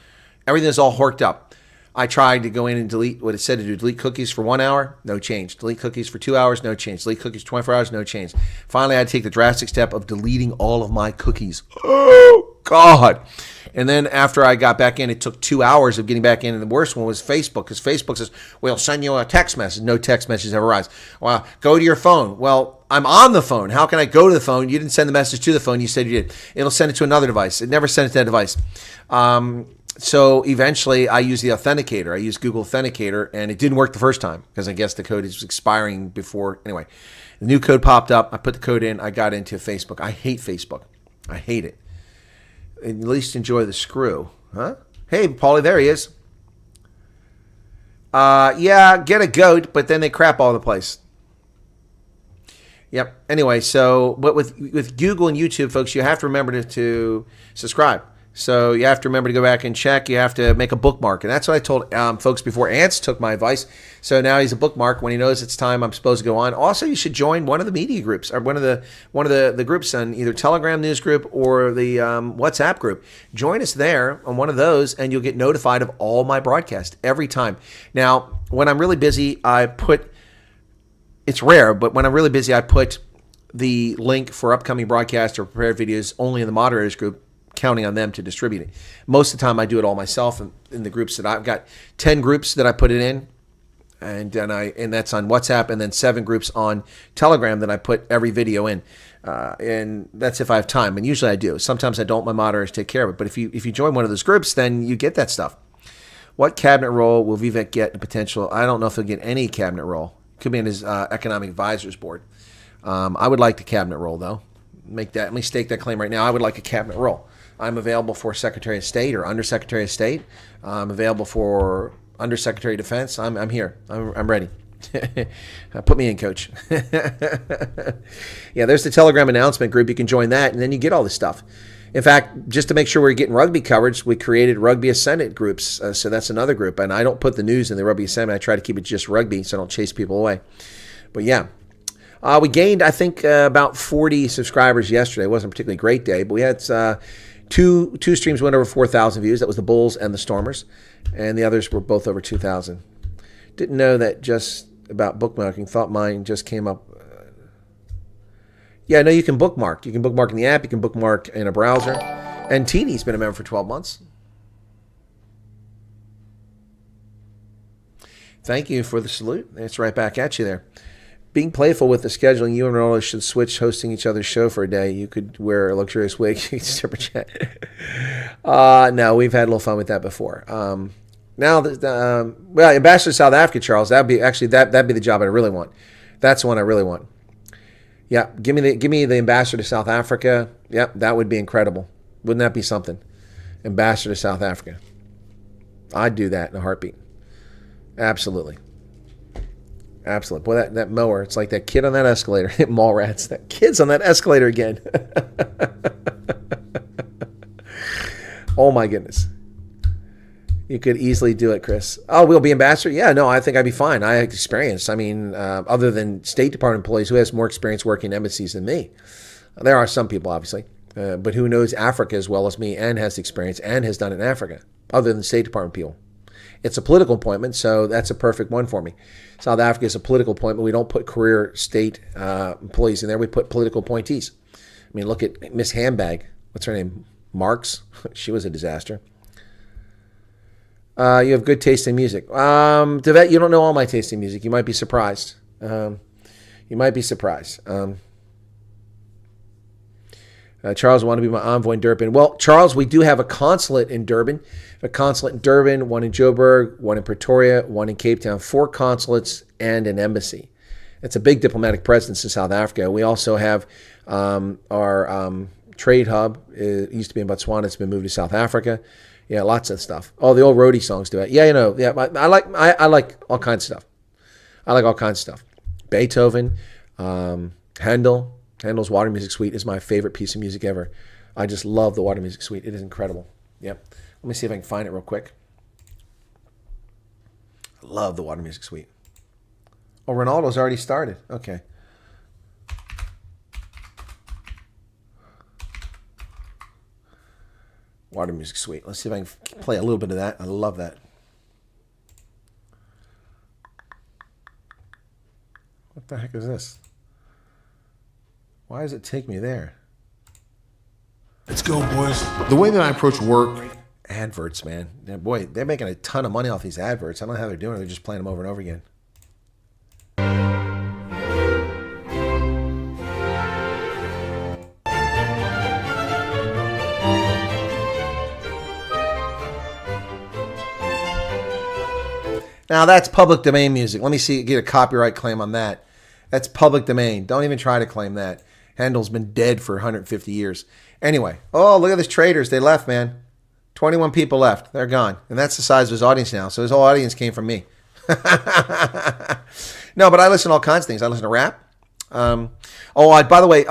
Everything is all horked up. I tried to go in and delete what it said to do. Delete cookies for 1 hour, no change. Delete cookies for 2 hours, no change. Delete cookies for 24 hours, no change. Finally, I had to take the drastic step of deleting all of my cookies. Oh, God. And then after I got back in, it took 2 hours of getting back in. And the worst one was Facebook, because Facebook says, we'll send you a text message. No text message ever arrives. Well, go to your phone. Well, I'm on the phone. How can I go to the phone? You didn't send the message to the phone. You said you did. It'll send it to another device. It never sent it to that device. So eventually I used the authenticator. I used Google Authenticator, and it didn't work the first time because I guess the code is expiring before. Anyway, the new code popped up. I put the code in. I got into Facebook. I hate Facebook. I hate it. At least enjoy the screw. Huh? Hey, Paulie, there he is. Yeah, get a goat, but then they crap all over the place. Yep. Anyway, so but with Google and YouTube, folks, you have to remember to subscribe. So you have to remember to go back and check. You have to make a bookmark. And that's what I told folks before. Ants took my advice. So now he's a bookmark when he knows it's time I'm supposed to go on. Also, you should join one of the media groups or one of the groups on either Telegram news group or the WhatsApp group. Join us there on one of those and you'll get notified of all my broadcasts every time. Now, when I'm really busy, it's rare, but when I'm really busy, I put the link for upcoming broadcasts or prepared videos only in the moderators group, counting on them to distribute it. Most of the time I do it all myself in the groups that I've got 10 groups that I put it in, and that's on WhatsApp, and then 7 groups on Telegram that I put every video in. And that's if I have time, and usually I do. Sometimes I don't, my moderators take care of it. But if you join one of those groups, then you get that stuff. What cabinet role will Vivek get in potential? I don't know if he'll get any cabinet role. Could be in his economic advisors board. I would like the cabinet role though. Let me stake that claim right now. I would like a cabinet role. I'm available for Secretary of State or Undersecretary of State. I'm available for Undersecretary of Defense. I'm here. I'm ready. Put me in, Coach. Yeah, there's the Telegram announcement group. You can join that, and then you get all this stuff. In fact, just to make sure we're getting rugby coverage, we created Rugby Ascendant groups. So that's another group. And I don't put the news in the Rugby Ascendant. I try to keep it just rugby so I don't chase people away. But yeah. We gained, I think, about 40 subscribers yesterday. It wasn't a particularly great day, but we had two streams went over 4,000 views. That was the Bulls and the Stormers, and the others were both over 2,000. Didn't know that just about bookmarking. Thought mine just came up. Yeah, no, you can bookmark. You can bookmark in the app. You can bookmark in a browser. And Teeny's been a member for 12 months. Thank you for the salute. It's right back at you there. Being playful with the scheduling, you and Ronaldo should switch hosting each other's show for a day. You could wear a luxurious wig. Super chat. No, we've had a little fun with that before. Well, Ambassador to South Africa, Charles. That'd be the job I really want. That's the one I really want. Yeah, give me the Ambassador to South Africa. Yep, that would be incredible. Wouldn't that be something? Ambassador to South Africa. I'd do that in a heartbeat. Absolutely. Absolutely. Boy, that mower, it's like that kid on that escalator. Mallrats. That kid's on that escalator again. Oh, my goodness. You could easily do it, Chris. Oh, we'll be ambassador? Yeah, no, I think I'd be fine. I have experience. I mean, other than State Department employees, who has more experience working in embassies than me? There are some people, obviously. But who knows Africa as well as me and has experience and has done it in Africa, other than State Department people? It's a political appointment, so that's a perfect one for me. South Africa is a political appointment. We don't put career state employees in there. We put political appointees. I mean, look at Miss Handbag. What's her name? Marks. She was a disaster. You have good taste in music. Devet, you don't know all my taste in music. You might be surprised. Charles wanted to be my envoy in Durban. Well, Charles, we do have a consulate in Durban. A consulate in Durban, one in Joburg, one in Pretoria, one in Cape Town. 4 consulates and an embassy. It's a big diplomatic presence in South Africa. We also have our trade hub. It used to be in Botswana. It's been moved to South Africa. Yeah, lots of stuff. Oh, the old roadie songs do it. Yeah, you know. Yeah, I like all kinds of stuff. I like all kinds of stuff. Beethoven, Handel. Handel's Water Music Suite is my favorite piece of music ever. I just love the Water Music Suite. It is incredible. Yep. Let me see if I can find it real quick. I love the Water Music Suite. Oh, Ronaldo's already started. Okay. Water Music Suite. Let's see if I can play a little bit of that. I love that. What the heck is this? Why does it take me there? Let's go, boys. The way that I approach work. Adverts, man. Yeah, boy, they're making a ton of money off these adverts. I don't know how they're doing it. They're just playing them over and over again. Now that's public domain music. Let me see, get a copyright claim on that. That's public domain. Don't even try to claim that. Handel's been dead for 150 years. Anyway, oh, look at these traders. They left, man. 21 people left. They're gone. And that's the size of his audience now. So his whole audience came from me. No, but I listen to all kinds of things. I listen to rap. By the way,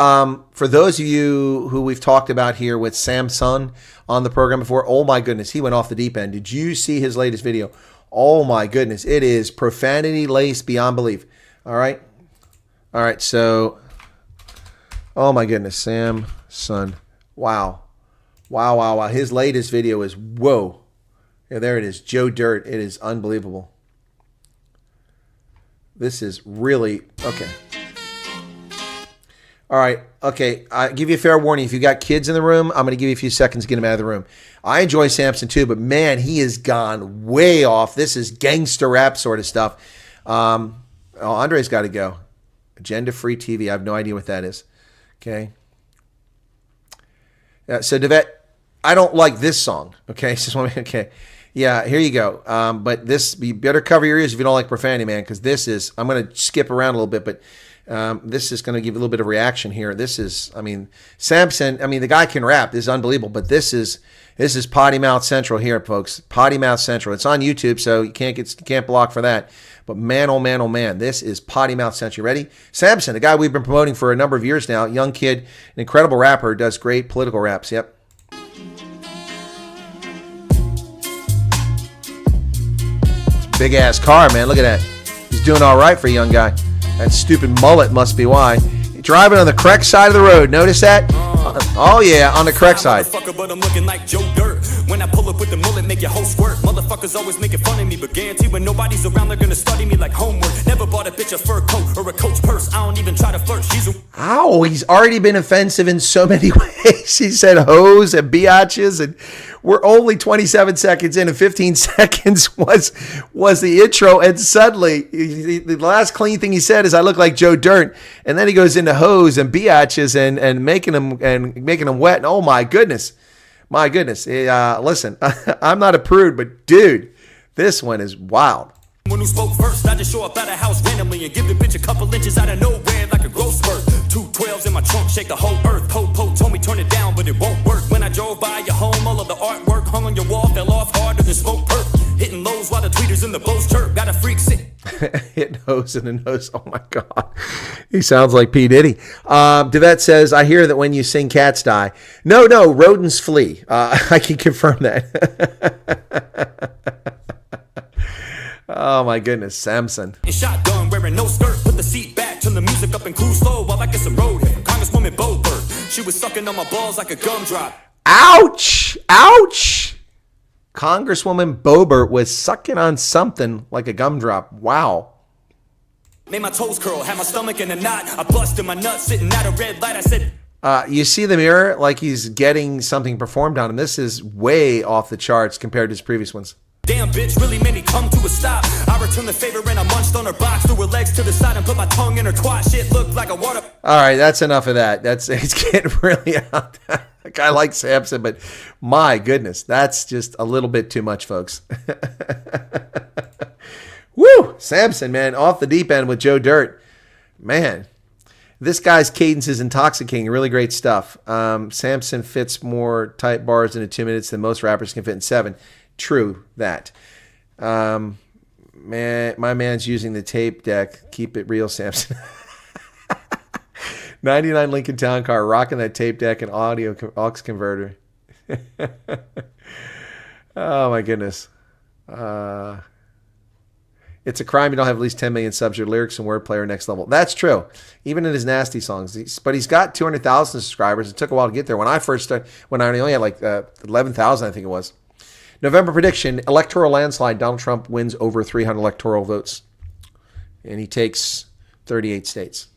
for those of you who we've talked about here with Samson on the program before, oh my goodness, he went off the deep end. Did you see his latest video? Oh my goodness, it is profanity laced beyond belief. All right. So, oh my goodness, Samson. Wow. His latest video is, whoa. Yeah, there it is. Joe Dirt. It is unbelievable. This is really, okay. All right, okay. I give you a fair warning. If you got kids in the room, I'm going to give you a few seconds to get them out of the room. I enjoy Samson too, but man, he has gone way off. This is gangster rap sort of stuff. Andre's got to go. Agenda-free TV. I have no idea what that is. Okay. So Devet, I don't like this song. Okay, okay. Yeah, here you go. But this, you better cover your ears if you don't like profanity, man, because this is, I'm going to skip around a little bit, but this is going to give you a little bit of reaction here. This is, Samson, the guy can rap. This is unbelievable, but this is Potty Mouth Central here, folks. Potty Mouth Central. It's on YouTube, so you can't block for that. But man, oh man, this is Potty Mouth Central. Ready? Samson, a guy we've been promoting for a number of years now, young kid, an incredible rapper, does great political raps. Yep. Big ass car, man. Look at that. He's doing all right for a young guy. That stupid mullet must be why. Driving on the correct side of the road. Notice that? Oh yeah, on the correct side. But I'm looking like Joe Dirt. When I pull up with the mullet, make your whole squirt. Motherfuckers always making fun of me, but guarantee when nobody's around, they're gonna study me like homework. Never bought a bitch a fur coat or a Coach purse. I don't even try to flirt. He's already been offensive in so many ways. He said hoes and biatches, and we're only 27 seconds in, and 15 seconds was the intro, and suddenly the last clean thing he said is I look like Joe Dirt, and then he goes into hoes and biatches and making them wet. And oh my goodness. Listen, I'm not a prude, but dude, this one is wild. When who spoke first, I just show up at a house randomly and give the bitch a couple inches out of nowhere like a growth spurt. 2 12s in my trunk, shake the whole earth. Po told me turn it down, but it won't work. When I drove by your home, all of the artwork hung on your wall fell off harder than smoke perp. Hitting lows while the tweeters in the blows chirp. Got a freak sick. Hitting hoes in the nose. Oh my God. He sounds like P. Diddy. Devet says, I hear that when you sing cats die. No, rodents flee. I can confirm that. Oh my goodness, Samson. Shotgun wearing no skirt, put the seat back, turn the music up and cruise slow while I get some road hair. Congresswoman Bobert, she was sucking on my balls like a gumdrop. Ouch! Congresswoman Bobert was sucking on something like a gumdrop. Wow. Made my toes curl, had my stomach in a knot. I busted my nuts sitting at a red light. I said, you see the mirror like he's getting something performed on him. This is way off the charts compared to his previous ones. Damn bitch really made me come to a stop. I returned the favor and I munched on her box, threw her legs to the side and put my tongue in her twat. Shit looked like a water. All right, that's enough of that. It's getting really out there. Like, I like Samson, but my goodness, that's just a little bit too much, folks. Woo! Samson, man, off the deep end with Joe Dirt. Man, this guy's cadence is intoxicating. Really great stuff. Samson fits more tight bars into 2 minutes than most rappers can fit in 7. True that. Man, my man's using the tape deck. Keep it real, Samson. 99 Lincoln Town Car, rocking that tape deck and audio aux converter. Oh my goodness. It's a crime you don't have at least 10 million subs. Your lyrics and wordplay are next level. That's true. Even in his nasty songs. But he's got 200,000 subscribers. It took a while to get there. When I first started, when I only had like 11,000, I think it was. November prediction, electoral landslide. Donald Trump wins over 300 electoral votes. And he takes 38 states.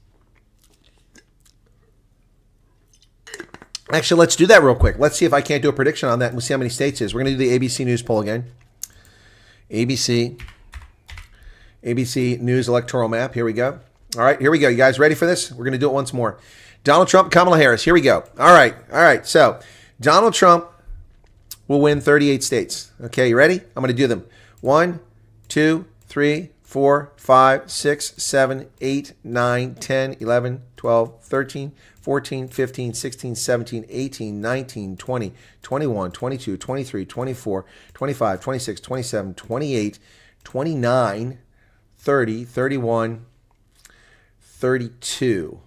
Actually, let's do that real quick. Let's see if I can't do a prediction on that. We'll see how many states it is. We're going to do the ABC News poll again. ABC News electoral map. Here we go. All right, here we go. You guys ready for this? We're going to do it once more. Donald Trump, Kamala Harris. Here we go. All right. So, Donald Trump will win 38 states. Okay, you ready? I'm going to do them. 1, 2, 3, 4, 5, 6, 7, 8, 9, 10, 11, 12, 13, 14, 15, 16, 17, 18, 19, 20, 21, 22, 23, 24, 25, 26, 27, 28, 29, 30, 31, 32.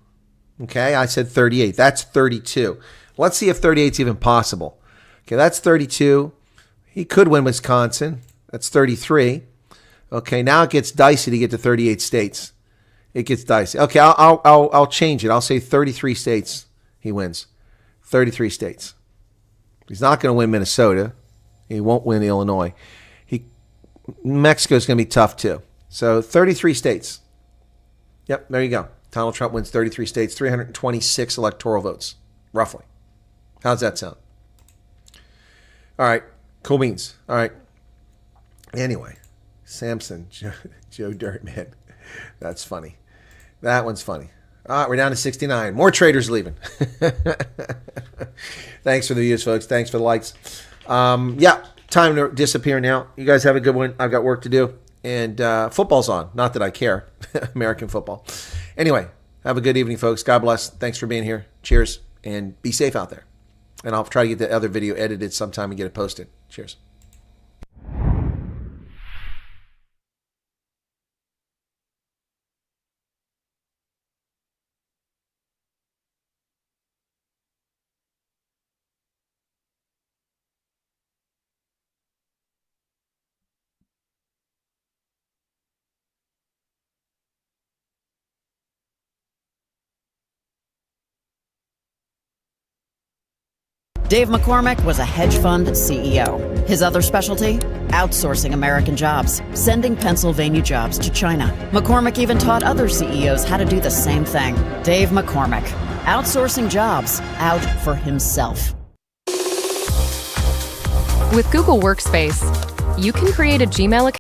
Okay, I said 38. That's 32. Let's see if 38 is even possible. Okay, that's 32. He could win Wisconsin. That's 33. Okay, now it gets dicey to get to 38 states. It gets dicey. Okay, I'll change it. I'll say 33 states he wins. 33 states. He's not going to win Minnesota. He won't win Illinois. Mexico's going to be tough too. So 33 states. Yep, there you go. Donald Trump wins 33 states, 326 electoral votes, roughly. How's that sound? All right, cool beans. All right. Anyway, Samson, Joe Dirtman. That's funny. That one's funny. All right, we're down to 69. More traders leaving. Thanks for the views, folks. Thanks for the likes. Yeah, time to disappear now. You guys have a good one. I've got work to do. And football's on. Not that I care. American football. Anyway, have a good evening, folks. God bless. Thanks for being here. Cheers. And be safe out there. And I'll try to get the other video edited sometime and get it posted. Cheers. Dave McCormick was a hedge fund CEO. His other specialty? Outsourcing American jobs, sending Pennsylvania jobs to China. McCormick even taught other CEOs how to do the same thing. Dave McCormick, outsourcing jobs out for himself. With Google Workspace, you can create a Gmail account